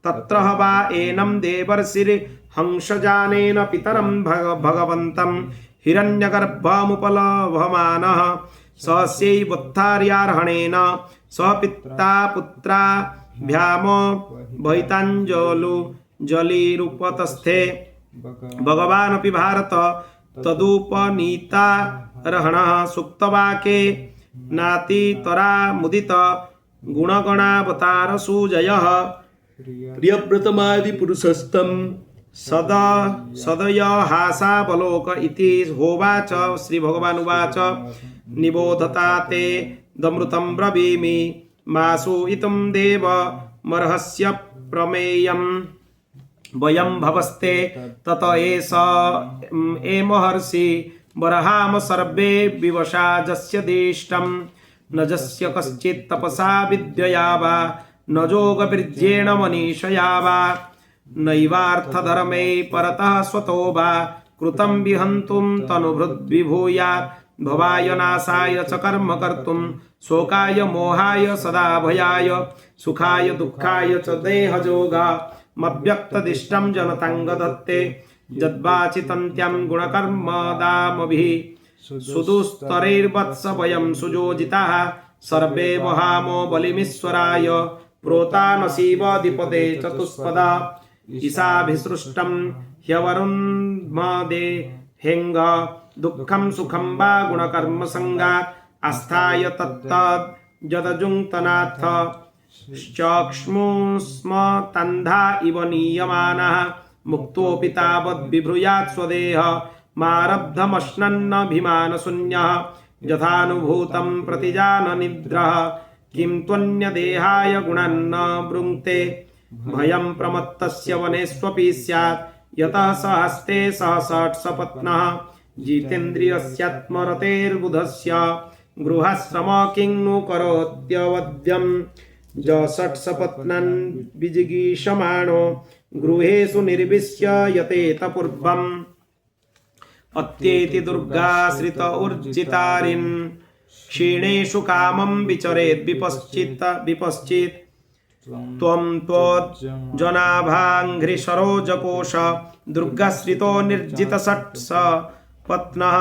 तत्र वा एनं देवर्षिर्हंसजानेन पितरं भगवन्तं हिरण्यगर्भमुपलभमानः सहस्यैवोत्थार्यार्हणेन सह पिता पुत्राभ्याम वैताञ्जलिरुपतस्थे भगवानपि भारत तदुपनीतार्हणः सुक्तवाके नातितरा मुदित गुणगणावतार सुजयः प्रियव्रतमादिपुरुषस्तं सदयहासावलोक इति होवाच। श्रीभगवानुवाच निबोधता ते दमृतं ब्रवीमि मासु इतं देव मर्हस्य प्रमेयं वयं भवस्ते तत एष एमहर्षि बर्हाम सर्वे विवशा जस्य दिष्टं न जस्य कश्चित् तपसा विद्यया वा न योगवीर्येण मनीषया वा नैवार्थधर्मे परतः स्वतो वा कृतं विहन्तुं तनुभृद्विभूयात् भवाय नाशाय च कर्म कर्तुं शोकाय मोहाय सदा भयाय सुखाय दुःखाय च देहजोगमव्यक्तदिष्टं जनताङ्गदत्ते यद्वाचितन्त्यं गुणकर्मदामभिः सुदुस्तरैर्वत्स वयं सुयोजिताः सर्वे वहामो बलिमीश्वराय प्रोतानसीवधिपदे चतुष्पदा ईशाभिसृष्टं ह्यवरुन्मदे हेङ्ग दुःखं सुखं वा गुणकर्मसङ्गात् आस्थाय तत्तद् यदजुङ्क्तनाथ चक्ष्मुस्म तन्धा इव नीयमानः मुक्तोऽपि तावद् बिभ्रूयात् स्वदेह मारब्धमश्नन्नभिमानशून्यः यथानुभूतं प्रतिजान निद्रः किं त्वन्यदेहाय गुणान्न ब्रुङ्क्ते भयं प्रमत्तस्य वनेष्वपि स्यात् यतः स हस्ते सह सपत्नः जितेन्द्रियस्यात्मरतेर्बुधस्य गृहाश्रम किं नु करोत्यवद्यं जषट्सपत्नान् विजिगीषमाणो गृहेषु निर्विश्य यतेत पूर्वम् अत्येति दुर्गाश्रित ऊर्जितारिन् क्षीणेषु कामं विचरेत् विपश्चित् त्वं त्वज्जनाभाङ्घ्रिसरोजकोश दुर्गाश्रितो निर्जितषट्सपत्नः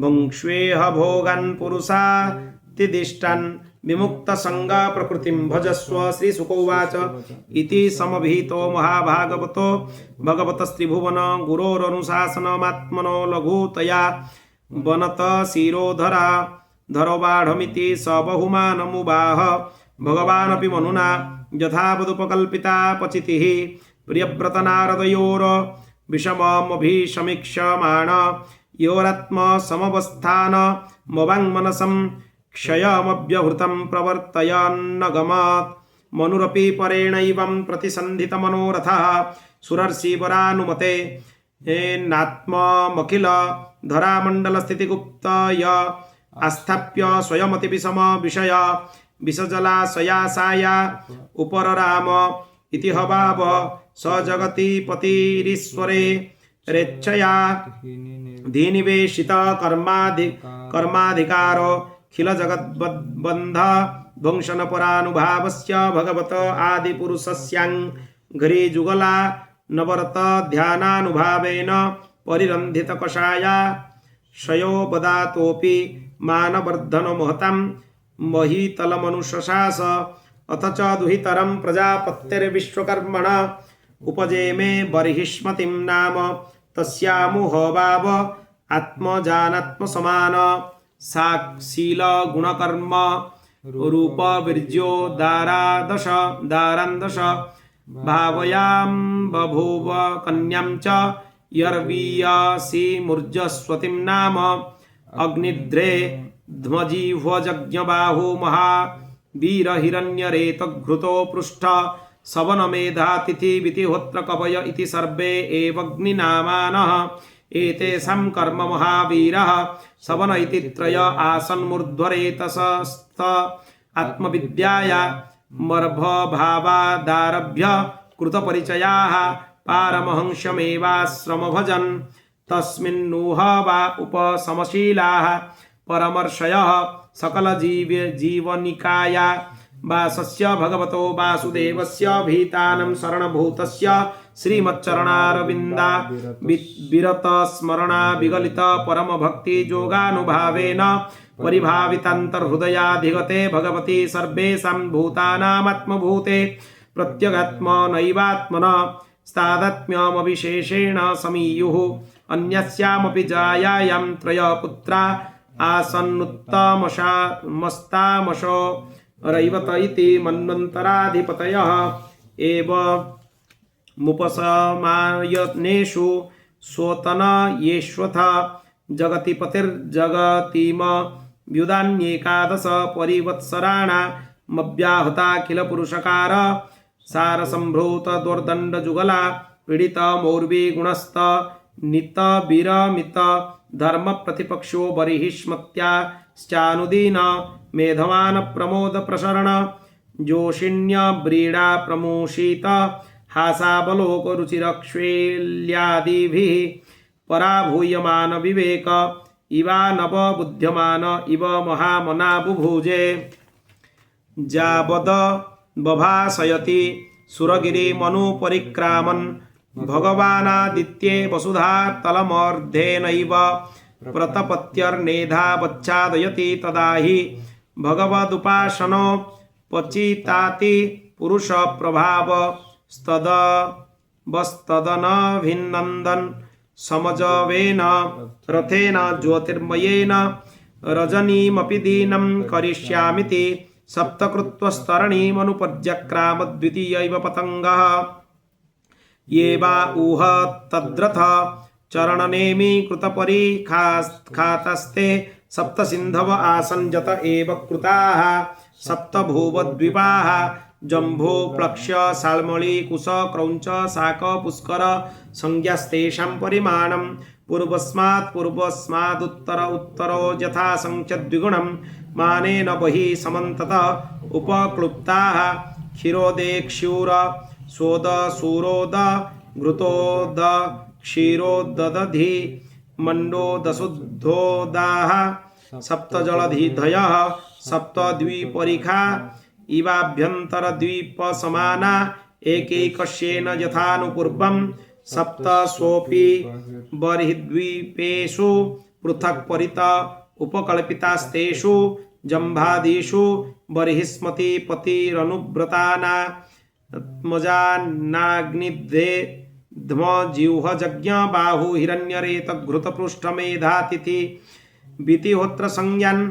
भुङ्क्ष्वेह भोगान् पुरुषातिदिष्टान् विमुक्तसङ्गा प्रकृतिं भजस्व। श्रीशुकोवाच इति समभितो महाभागवतो भगवतस्त्रिभुवन गुरोरनुशासनमात्मनो लघुतया वनत शिरोधरा धरोबाढमिति स बहुमानमुबाह भगवानपि मनुना यथावदुपकल्पिता पचितिः प्रियव्रतनारदयोर विषममभिसमीक्षमाण योरात्मसमवस्थान मवाङ्मनसं क्षयमव्यहृतं प्रवर्तयन्नगमत् मनुरपि परेणैवं प्रतिसन्धितमनोरथः सुरर्षिवरानुमते नात्ममखिल धरामण्डलस्थितिगुप्तय आस्थाप्य स्वयमतिविषम विषय विषजलाशयासाया उपरराम इति हवाव स जगतीपतिरीश्वरे रेच्छया धीनिवेशित कर्माधिकारो खिल जगद्बन्ध ध्वंसन परानुभावस्य भगवत आदिपुरुषस्याङ्घ्रि जुगला नवरत ध्यानानुभावेन परिरन्धित कषाया शयो बदातोऽपि मानवर्धन महतां महीतलमनुशशास अथ च दुहितरं प्रजापत्यर्विश्वकर्मण उपजेमे बर्हिष्मतिं नाम तस्यामुहवाव आत्मजानात्मसमान साक्षील गुणकर्म रूप वीर्यो दारान्दश भावयां बभूव कन्यां च यर्वीयसी मूर्जस्वतीं नाम अग्निध्रे ध्वजिह्वजज्ञबाहु महावीरहिरण्यरेतघृतो पृष्ठ सवनमेधातिथिवितिहोत्र कवय इति सर्वे एवग्निनामानः एतेषां कर्म महावीरः सवन इति त्रय आसन्मूर्ध्वरेतसस्त आत्मविद्याया मर्भभावादारभ्य कृतपरिचयाः पारमहंस्यमेवाश्रमभजन् तस्मिन्नुह वा उपशमशीलाः परमर्षयः सकलजीवनिकाया वासस्य भगवतो वासुदेवस्य भीतानं शरणभूतस्य श्रीमच्चरणारविन्दा विरतस्मरणा विगलित परमभक्तियोगानुभावेन परिभावितान्तर्हृदयाधिगते भगवती सर्वेषां भूतानामात्मभूते प्रत्यगात्मनैवात्मनः स्तादात्म्यमविशेषेण समीयुः अन्यस्यामपि जायायां त्रयपुत्रा आसन्नुत्तमस्तामशो रैवत इति मन्वन्तराधिपतयः एव मुपसमायत्नेषु स्वतनयेष्वथ जगतिपतिर्जगतिम व्युदान्येकादश परिवत्सराणामव्याहता किल पुरुषकार सारसम्भूत दुर्दण्डजुगला पीडित मौर्वी गुणस्त नित विरमित धर्म प्रतिपक्षो बर्हिष्मत्याश्चानुदीन मेधवान प्रमोद प्रसरण जोषिण्य ब्रीडा प्रमोषित हासावलोक रुचिरक्ष्वेल्यादिभिः पराभूयमान विवेक इवा नव बुद्ध्यमान इव महामना बुभुजे जावद बभासयति सुरगिरिमनुपरिक्रामन् भगवानादित्ये वसुधातलमर्धेनैव प्रतपत्यर्नेधावच्छादयति तदा हि भगवदुपासनोपचिताति पुरुषप्रभावस्तदनभिनन्दन् समजवेन रथेन ज्योतिर्मयेन रजनीमपि दीनं करिष्यामीति सप्तकृत्वस्तरणीमनुपज्यक्राम द्वितीयैव पतङ्गः ये वा ऊह तद्रथ चरणनेमी कृतपरिखातस्ते सप्त सिन्धव आसन् जत एव कृताः सप्त भूवद्वीपाः जम्बो प्लक्ष्य साल्मळी कुश क्रौञ्च शाक पुष्कर संज्ञास्तेषां परिमाणं पूर्वस्मादुत्तर उत्तरो यथा संख्यद्विगुणं मानेन बहिः समन्तत उपक्लुप्ताः क्षीरोदेक्षूर सोद सूरोद घृतोद क्षीरोदधि मण्डोदशुद्धोदाः सप्त जलधिधयः सप्त द्विपरिखा इवाभ्यन्तरद्वीपसमाना एकैकस्येन यथानुपूर्वं सप्त स्वोऽपि बर्हिद्वीपेषु पृथक् परित उपकल्पितास्तेषु जम्भादिषु बर्हिस्मतिपतिरनुव्रताना ध्मजिह्वजज्ञ बाहु हिरण्यरेत घृतपृष्ठमेधातिथि वितिहोत्र संज्ञान्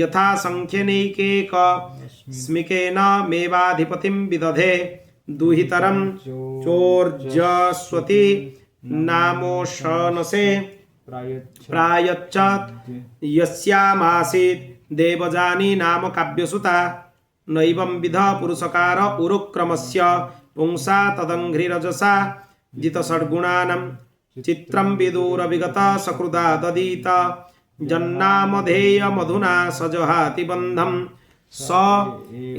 यथा संख्यनैकेक स्मिकेन मेवाधिपतिं विदधे दुहितरं चोर्जस्वती नामोशनसे प्रायच्च यस्यामासीत् देवजानी नाम काव्यसुता नैवं विध पुरुषकार उरुक्रमस्य पुंसा तदङ्घ्रिरजसा जितषड्गुणानं चित्रं विदूर विगत सकृदा ददीत जन्नामधेय मधुना सजहाति बन्धं स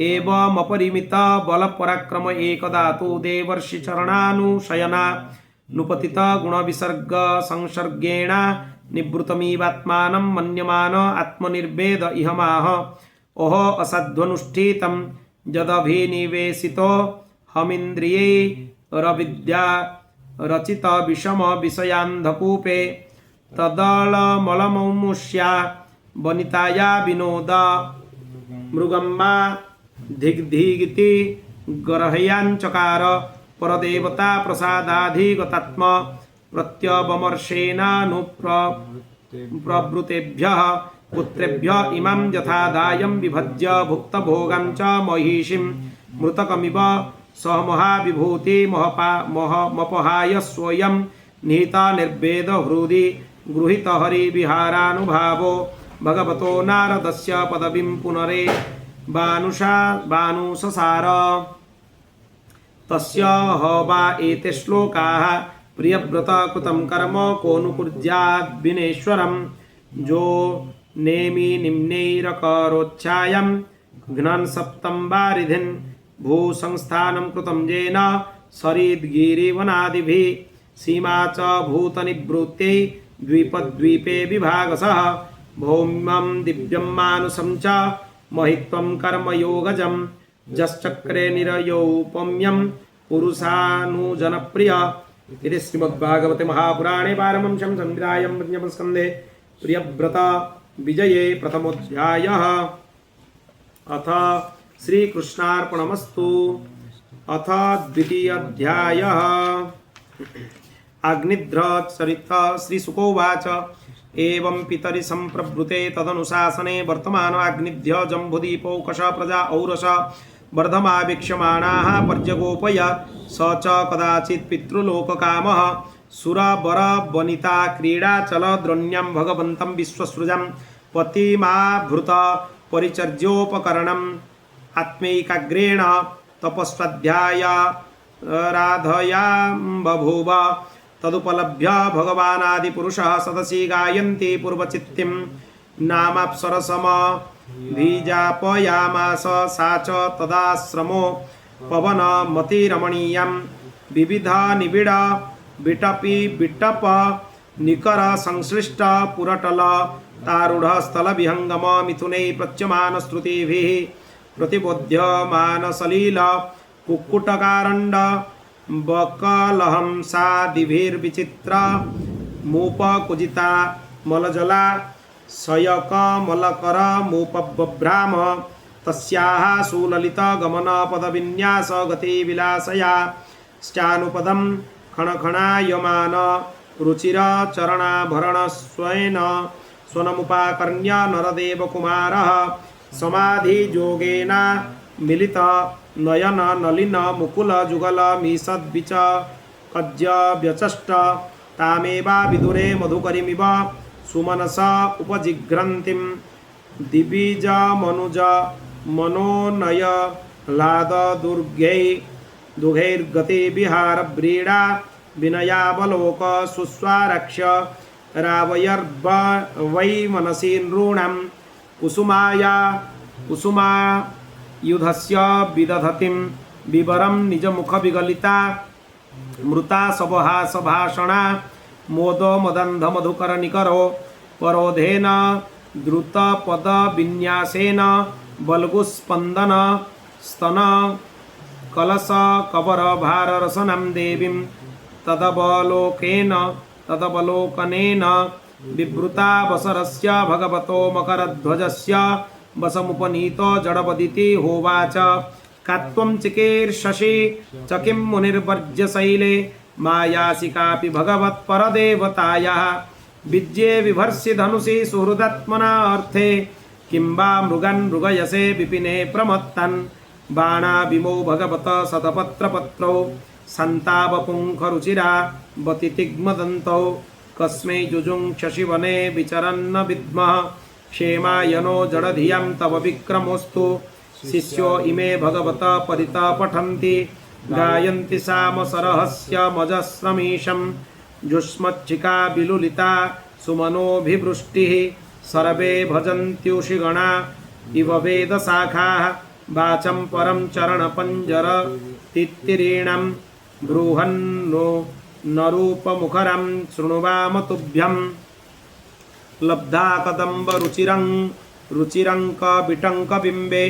एवमपरिमित बलपराक्रम एकदा तु देवर्षि चरणानुशयना नुपतित गुणविसर्ग संसर्गेण निवृतमिवात्मानं मन्यमान आत्मनिर्वेद इहमाह ओह असाध्वनुष्ठितं यदभिनिवेशितो हमिन्द्रियैरविद्या रचित विषम विषयान्धकूपे तदलमलममुष्या वनिताया विनोद मृगम्मा धिग्धिगिति गर्हयाञ्चकार परदेवता प्रसादाधिगतात्म प्रत्यवमर्शेनानुप्रवृतेभ्यः पुत्रेभ्य इमां यथादायं विभज्य भुक्तभोगां च महिषीं मृतकमिव सह महाविभूतिमपहाय स्वयं निहिता निर्वेद हृदि गृहीत हरिविहारानुभावो भगवतो नारदस्य पदवीं पुनरे बानुससार तस्य ह वा एते श्लोकाः प्रियव्रत कृतं कर्म को नु कुर्याद्विनेश्वरं जो नेमि निम्नैरकरोच्छायां घ्नन् सप्तं वारिधिन् भूसंस्थानं कृतं येन सरिद्गिरिवनादिभिः सीमा च भूतनिवृत्त्यै द्वीपद्वीपे विभागसः भौम्यं दिव्यं मानुषं च महित्वं कर्मयोगजं जश्चक्रे निरयौपम्यं पुरुषानुजनप्रिय इति श्रीमद्भागवते महापुराणे पारमहंस्यां संहितायां पंचमस्कन्धे प्रियव्रत विजये प्रथमोऽध्यायः। अथ श्रीकृष्णार्पणमस्तु। अथ द्वितीयोऽध्यायः। अग्निध्रचरित श्रीशुकोवाच एवं पितरि सम्प्रवृते तदनुशासने वर्तमान अग्निध्य जम्बुदीपौकश प्रजा औरस वर्धमावीक्ष्यमाणाः पर्यगोपय स च कदाचित् पितृलोककामः सुरवरवनिता क्रीडाचलद्रोण्यां भगवन्तं विश्वसृजं पतिमाभृत परिचर्योपकरणम् आत्मैकाग्रेण तपस्वाध्याय राधयां बभूव तदुपलभ्य भगवानादिपुरुषः सदसि गायन्ति पूर्वचित्तिं नामाप्सरसमभिजापयामास सा च तदाश्रमो पवनमतिरमणीयं विविधनिबिड विटपि विटप निकर संश्लिष्ट पुरटल तारूढ़ स्थल विहंगम मिथुनै प्रच्यमान श्रुतिभिः प्रतिबोध्यमान सलील कुक्कुटकारण्ड बकलहंसादिभिर्विचित्र मूपकुजिता मलजला शयकमलकर मूपबभ्राम तस्याः सुललित गमन पदविन्यास गतिविलासया श्चानुपदं खणखणायमान रुचिर चरणाभरण स्वेन स्वनमुपाकर्ण्य नरदेवकुमारः समाधियोगेन मिलित नयन नलिन मुकुल जुगल मीसद्विच कज्य व्यचष्ट तामेवा विदुरे मधुकरीमिव सुमनस उपजिघ्रन्तिं दिविज मनुज मनोनय लाद दुर्गैर्गते विहार व्रीडा विनयावलोक सुस्वारक्ष रावयर्ब वै मनसि नृणां कुसुमायुधस्य विदधतिं विवरं निजमुखविगलिता मृता सभाषणा मोद मदन्ध मधुकर निकरो परोधेन द्रुतपद विन्यासेन बल्गुस्पन्दन स्तन कलश कबर भार रसनं देवीं तदवलोकनेन विवृता वसरस्य भगवतो मकरध्वजस्य वसमुपनीतो जडपदिति होवाच कात्वं चिकीर्षसि च किं मुनिर्वर्ज्यशैले मायासि कापि भगवत्परदेवतायाः विद्ये विभर्षि धनुषि सुहृदात्मना अर्थे किं वा मृगान् मृगयसे विपिने प्रमत्तान् बाणाभिमौ भगवत शतपत्रपत्रौ सन्तापपुङ्खरुचिरा वतितिग्मदन्तौ कस्मै जुजुङ्क्षसि वने विचरन्न विद्मः क्षेमायनो जडधियां तव विक्रमोऽस्तु शिष्यो इमे भगवत परिता पठन्ति गायन्ति सामसरहस्य मजस्रमीशं जुष्मच्छिका विलुलिता सुमनोभिवृष्टिः सर्वे भजन्त्युषिगणा इव वेदशाखाः वाचं परं चरणपञ्जर तित्तिरीणं बृहन्नो नरूपमुखरं शृणुवाम तुभ्यं लब्धा कदम्बरुचिरं रुचिरङ्कबिटङ्कबिम्बे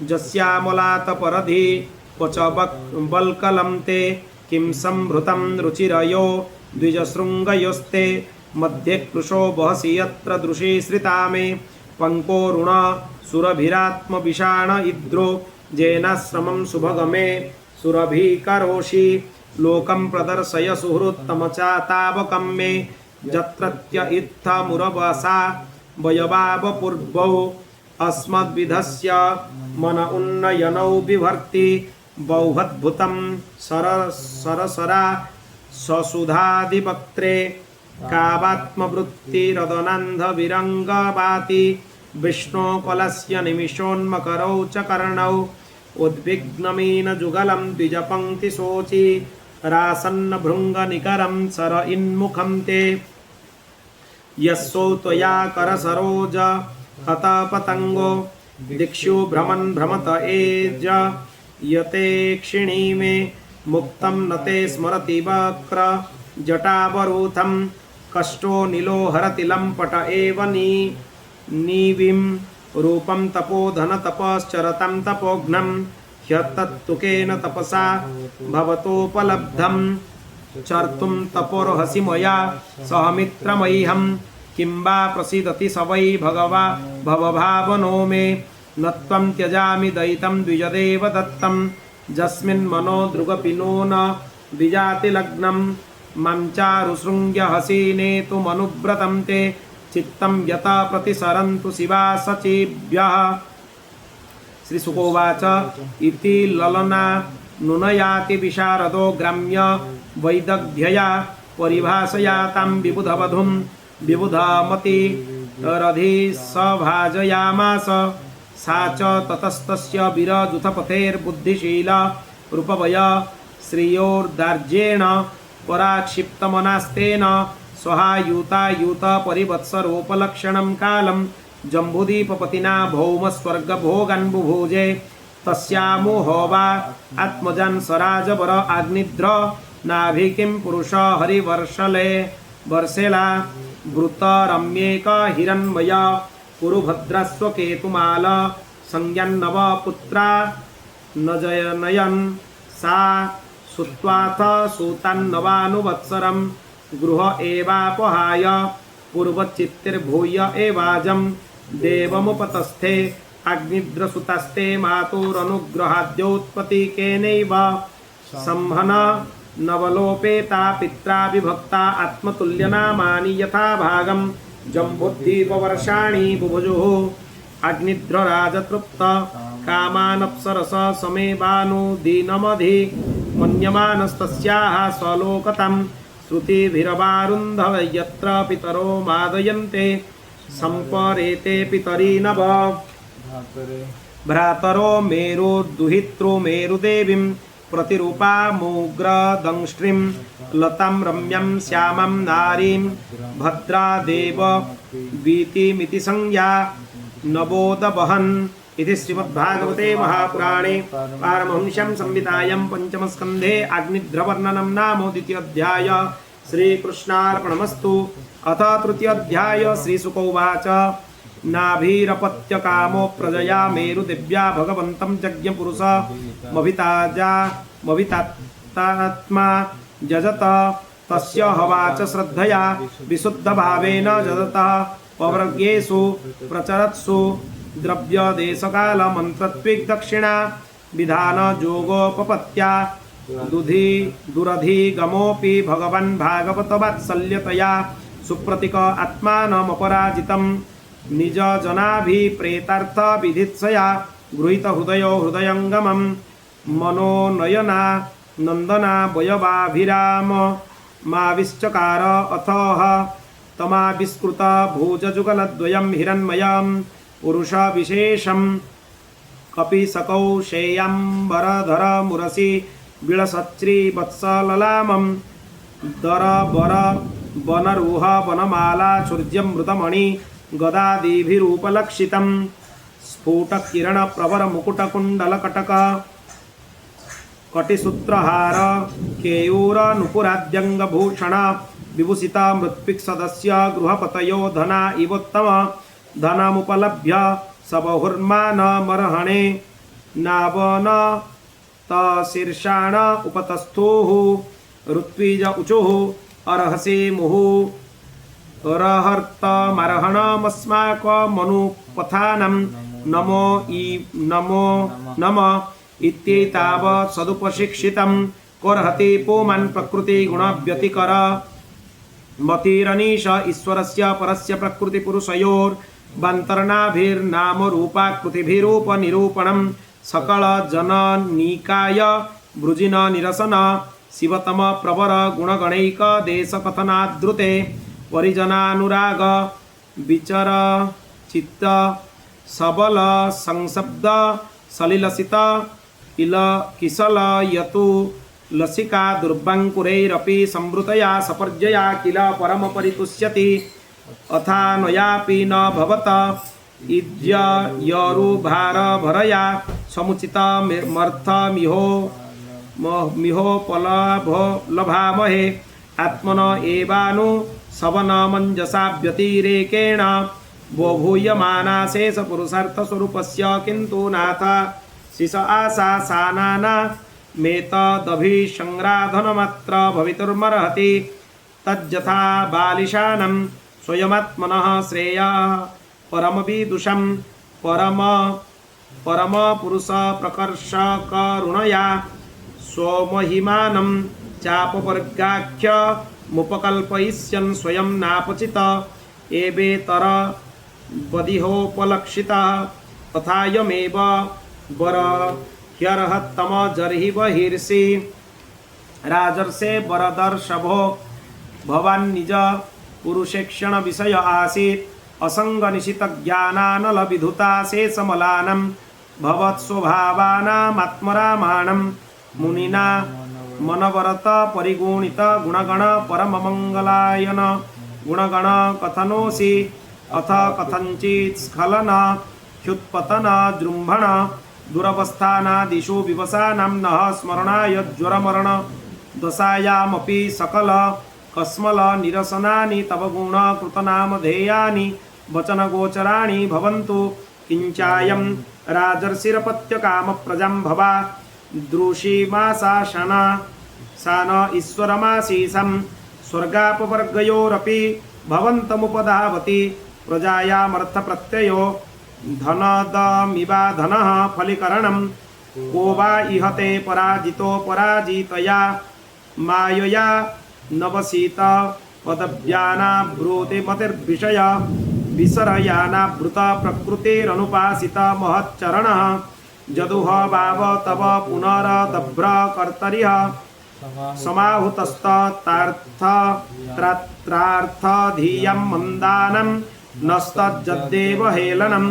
जस्यामलातपरधि क्वच वल्कलं ते किं संभृतं रुचिरयो द्विजशृङ्गयोस्ते मध्ये कृशो वहसि यत्र दृशि श्रितामे पङ्कोरुण सुरभिरात्मविषाण इद्रो जैनाश्रमं शुभगमे सुरभिकरोषि लोकं प्रदर्शय सुहृत्तमचातावकं मे जत्रत्य इत्थमुरवसा वयवावपूर्वौ अस्मद्विधस्य मन उन्नयनौ विभर्ति बौहद्भुतं सरसरा ससुधादिवक्त्रे कावात्मवृत्तिरदनान्धविरङ्गवाति विष्णो कलस्य निमिषोन्मकरौ च कर्णौ उद्विग्नमीनजुगलं द्विजपङ्क्तिशोचि रासन्नभृङ्गनिकरं सर इन्मुखं ते यस्सौ त्वया करसरोज हतपतङ्गो दिक्षु भ्रमन् भ्रमत एज यते क्षिणी मे मुक्तं न ते स्मरति वक्र जटावरूथं कष्टो नीलो हरति लम्पट एव नीविं रूपं तपोधन तपश्चरतं तपोघ्नं ह्यतत्तुकेन तपसा भवतोपलब्धं चर्तुं तपोर्हसि मया सह मित्रमह्यं किं वा प्रसीदति स वै भवभावनो मे न त्वं त्यजामि दयितं द्विजदेव दत्तं यस्मिन् मनो दृगपिनो न द्विजातिलग्नं मं चारुशृङ्ग्यहसि नेतुमनुव्रतं ते चित्तं यता प्रतिसरन्तु शिवा सचीभ्यः। श्रीशुकोवाच इति ललना नुनयाति विशारदो ग्राम्य वैदग्ध्यया परिभाषयातां विबुधवधूं विबुधमति रधिसभाजयामास सा च ततस्तस्य विरजुथपथेर्बुद्धिशीला रूपवय श्रियोर्दार्जेण पराक्षिप्तमनास्तेन स्वहायुतायुत परिवत्सरोपलक्षणं कालं जम्बुदीपपतिना भौमस्वर्गभोगान् बुभुजे तस्यामोहो वा आत्मजान् सराजवर आग्निद्र नाभिकिं पुरुष हरिवर्षले वर्षेला वृतरम्येक हिरण्मय कुरुभद्रस्वकेतुमाल संज्ञान्नव पुत्रा न जयनयन् सा सुत्वाथ सूतान्नवानुवत्सरं गृह एवापहाय पूर्वचित्तिर्भूय एवाजं देवमुपतस्थे अग्निद्रसुतस्ते मातुरनुग्रहाद्योत्पत्तिकेनैव संहन नवलोपेता पित्रा विभक्ता आत्मतुल्यनामानि यथा भागं जम्बुद्दीपवर्षाणि बुभुजुः अग्निध्रराजतृप्त कामानप्सरस समेवानुदीनमधि मन्यमानस्तस्याः स्वलोकतं श्रुतिभिरवारुन्धव यत्र पितरो मादयन्ते सम्परेते पितरी नभ भ्रातरो मेरुर्दुहित्रो मेरुदेवीं प्रतिरूपा मुग्रदंष्ट्रीं लतां रम्यं श्यामं नारीं भद्रादेव वीतिमिति संज्ञा नवोदवहन् इति श्रीमद्भागवते महापुराणे पारमहंस्यां संहितायां पंचमस्कन्धे अग्निध्रवर्णनं नाम द्वितीयोऽध्याय श्रीकृष्णार्पणमस्तु। अथ तृतीयोऽध्याय श्रीशुक उवाच नाभिरपत्यकामो प्रजया मेरुदेव्या भगवन्तं यज्ञपुरुषमभितात्मा जजत तस्य हवाच श्रद्धया विशुद्धभावेन जजतः पवर्गेषु प्रचरत्सु द्रव्यदेशकाल मंत्रत्विक दक्षिणा विधान जोगोपपत्या दुरधिगमोऽपि भगवन् भागवत वात्सल्यतया सुप्रतिक आत्मानमपराजितं निज जनाभिप्रेतार्थ विधित्सया गृहीत हृदयो हृदयंगमं मनोनयना नंदना वयवाभिराम माविश्चकार अथः तमाविष्कृत भुजजुगलद्वयं हिरण्मयं पुरुष विशेषं कपिशकौशेयंबरधर मुरसि विलसच्री वत्सललामं दरबर वनरूह वनमाला चूर्यमृतमणि गदादिभिरूपलक्षितं स्फुटकिरण प्रवर मुकुटकुण्डलकटक कटिसूत्रहार केयूर नुपुराद्यंगभूषण विभूषिता मृत्पिक्सदस्य गृहपतयो धना इवोत्तम धनमुपलभ्य सबहुर्मानमर्हणे नावन तशीर्षाण उपतस्थुः ऋत्विज ऊचुः अर्हसि मुहुः रहर्तमर्हणमस्माकमनुपथानं नमो नम इत्येतावत् सदुपशिक्षितं कोर्हति पुमान् प्रकृतिगुणव्यतिकर मतिरनीश ईश्वरस्य परस्य प्रकृतिपुरुषयोर्वान्तर्नाभिर्नामरूपाकृतिभिरूपनिरूपणं सकलजननीकाय वृजिन निरसन शिवतम प्रवर गुणगणैकदेशकथनाद्रुते परिजनानुराग विचर चित्त सबल संशब्द सलिलसित किसल यतु लसिका दुर्बांकुरैरपि संवृतया सपर्जया किल परम परितुष्यति अथानयापि न भवत इज्यरुभार भरया समुचित मिहोपलभामहे आत्मन एवानु सवन मंजसा व्यतिरेकेण बोभूयमाना शेष पुरुषार्थ स्वरूपस्य किन्तु नाथ शिश आशा सानाना मेतदभिसंग्राधनमात्र भवितुर्मर्हति तज्जथा बालिशानं स्वयमात्मनः श्रेयः परमविदुषं परमपुरुष प्रकर्षकरुणया स्वमहिमानं चापवर्गाख्यमुपकल्पयिष्यन् स्वयं नापचित एवेतर बदिहोपलक्षितः तथायमेव ह्यर्हत्तम जर्हि बहिर्षि राजर्षे वरदर्शभो भवान् निज पुरुषेक्षण विषय आसीत् असंग निशित ज्ञानानल विधुता शेषमलानं भवत्स्वभावानामात्मरामाणं मुनिना मनवरत परिगुणित गुणगण परममंगलायन गुणगण कथनोसि अथ कथंचित् स्खलन ह्युत्पतन जृंभण दुरवस्थानादिषु विवसानां नः स्मरणाय ज्वरमरण दशायामपि सकल कस्मल निरसनानि तव गुण कृतनामधेयानि वचनगोचराणि भवन्तु किञ्चायं राजर्षिरपत्यकाम प्रजां भवा दृशिमाशासन सान ईश्वरमाशीषं स्वर्गापवर्गयोरपि भवन्तमुपधावति प्रजायामर्थप्रत्ययो धनदमिवाधनः फलीकरणं को वा इहते पराजितो पराजितया मायया नवसीत पदव्यानाब्रूते मतिर्विषय विसरयानावृत प्रकृतिरनुपासित महच्चरणः जदुह वाव तव पुनरदभ्र कर्तरिः समाहुतस्तत्रार्थधियं मन्दानं नस्तज्जद्देव हेलनं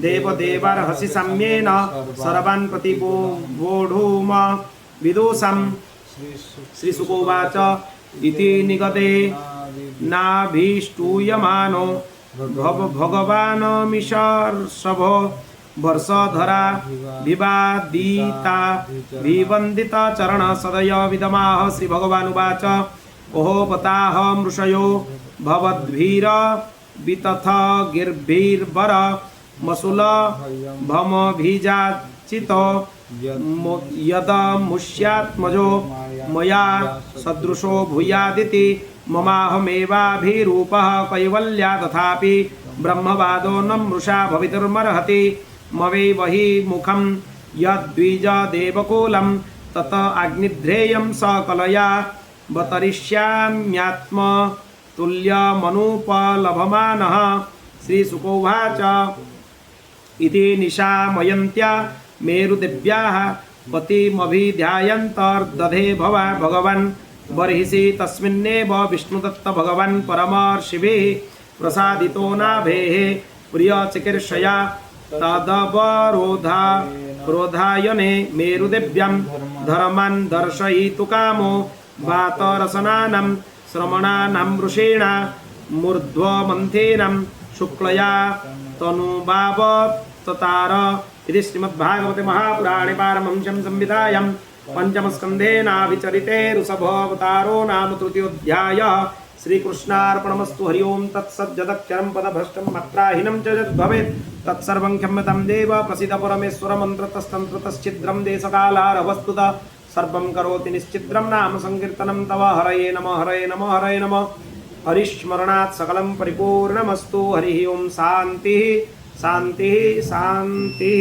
देवदेवर्हसि सम्येन सर्वान् प्रतिवोढुम विदुषं श्रीशुकोवाच इति निगते नाभीष्टूयमानो भगवानमीशर्षभो वर्षधरा विवादिता विवन्दिता चरण सदय विदमाह श्री भगवानुवाच ओहो पताह मृषयो भवद्भिर वितथ गिर्भिर्वर मसूल भमभिजाचित यदमुष्यात्मजो मया सदृशो भूयादिति ममाहमेवाभिरूपः कैवल्या तथापि ब्रह्मवादो न मृषा भवितुर्मर्हति मवैव हि मुखं यद्विजदेवकुलं तत अग्निध्रेयं सकलया बतरिष्याम्यात्मतुल्यमनुपलभमानः श्रीशुकोवाच इति निशामयन्त्या मेरुदेव्याः पतिमभिध्यायन्तर्दधे भगवन् बर्हिषि तस्मिन्नेव विष्णुदत्त भगवन् परमर्षिभिः प्रसादितो नाभेः प्रियचिकीर्षया तदवरोधायने मेरुदेव्यां धर्मान् दर्शयितुकामो वातरसनानां श्रमणानां ऋषीणां मूर्ध्वमन्थेनां शुक्लया तनुभावततार इति श्रीमद्भागवते महापुराणे पारमहंस्यां संहितायां पंचमस्कन्धेनाभिचरिते ऋषभावतारो नाम तृतीयोऽध्यायः। श्रीकृष्णार्पणमस्तु। हरि ओं तत्सत्। यदक्षरं पदभ्रष्टं मात्राहीनं च यद्भवेत् तत्सर्वं क्षम्यतां देव। प्रसीद परमेश्वर मन्त्रतस्तन्त्रतश्छिद्रं देशकालारवस्तुतः सर्वं करोति निश्चिद्रं नाम संकीर्तनं तव। हरये नमः हरये नमः हरये नमः। हरिस्मरणात् सकलं परिपूर्णमस्तु। हरि ओं शान्तिः शान्तिः शान्तिः।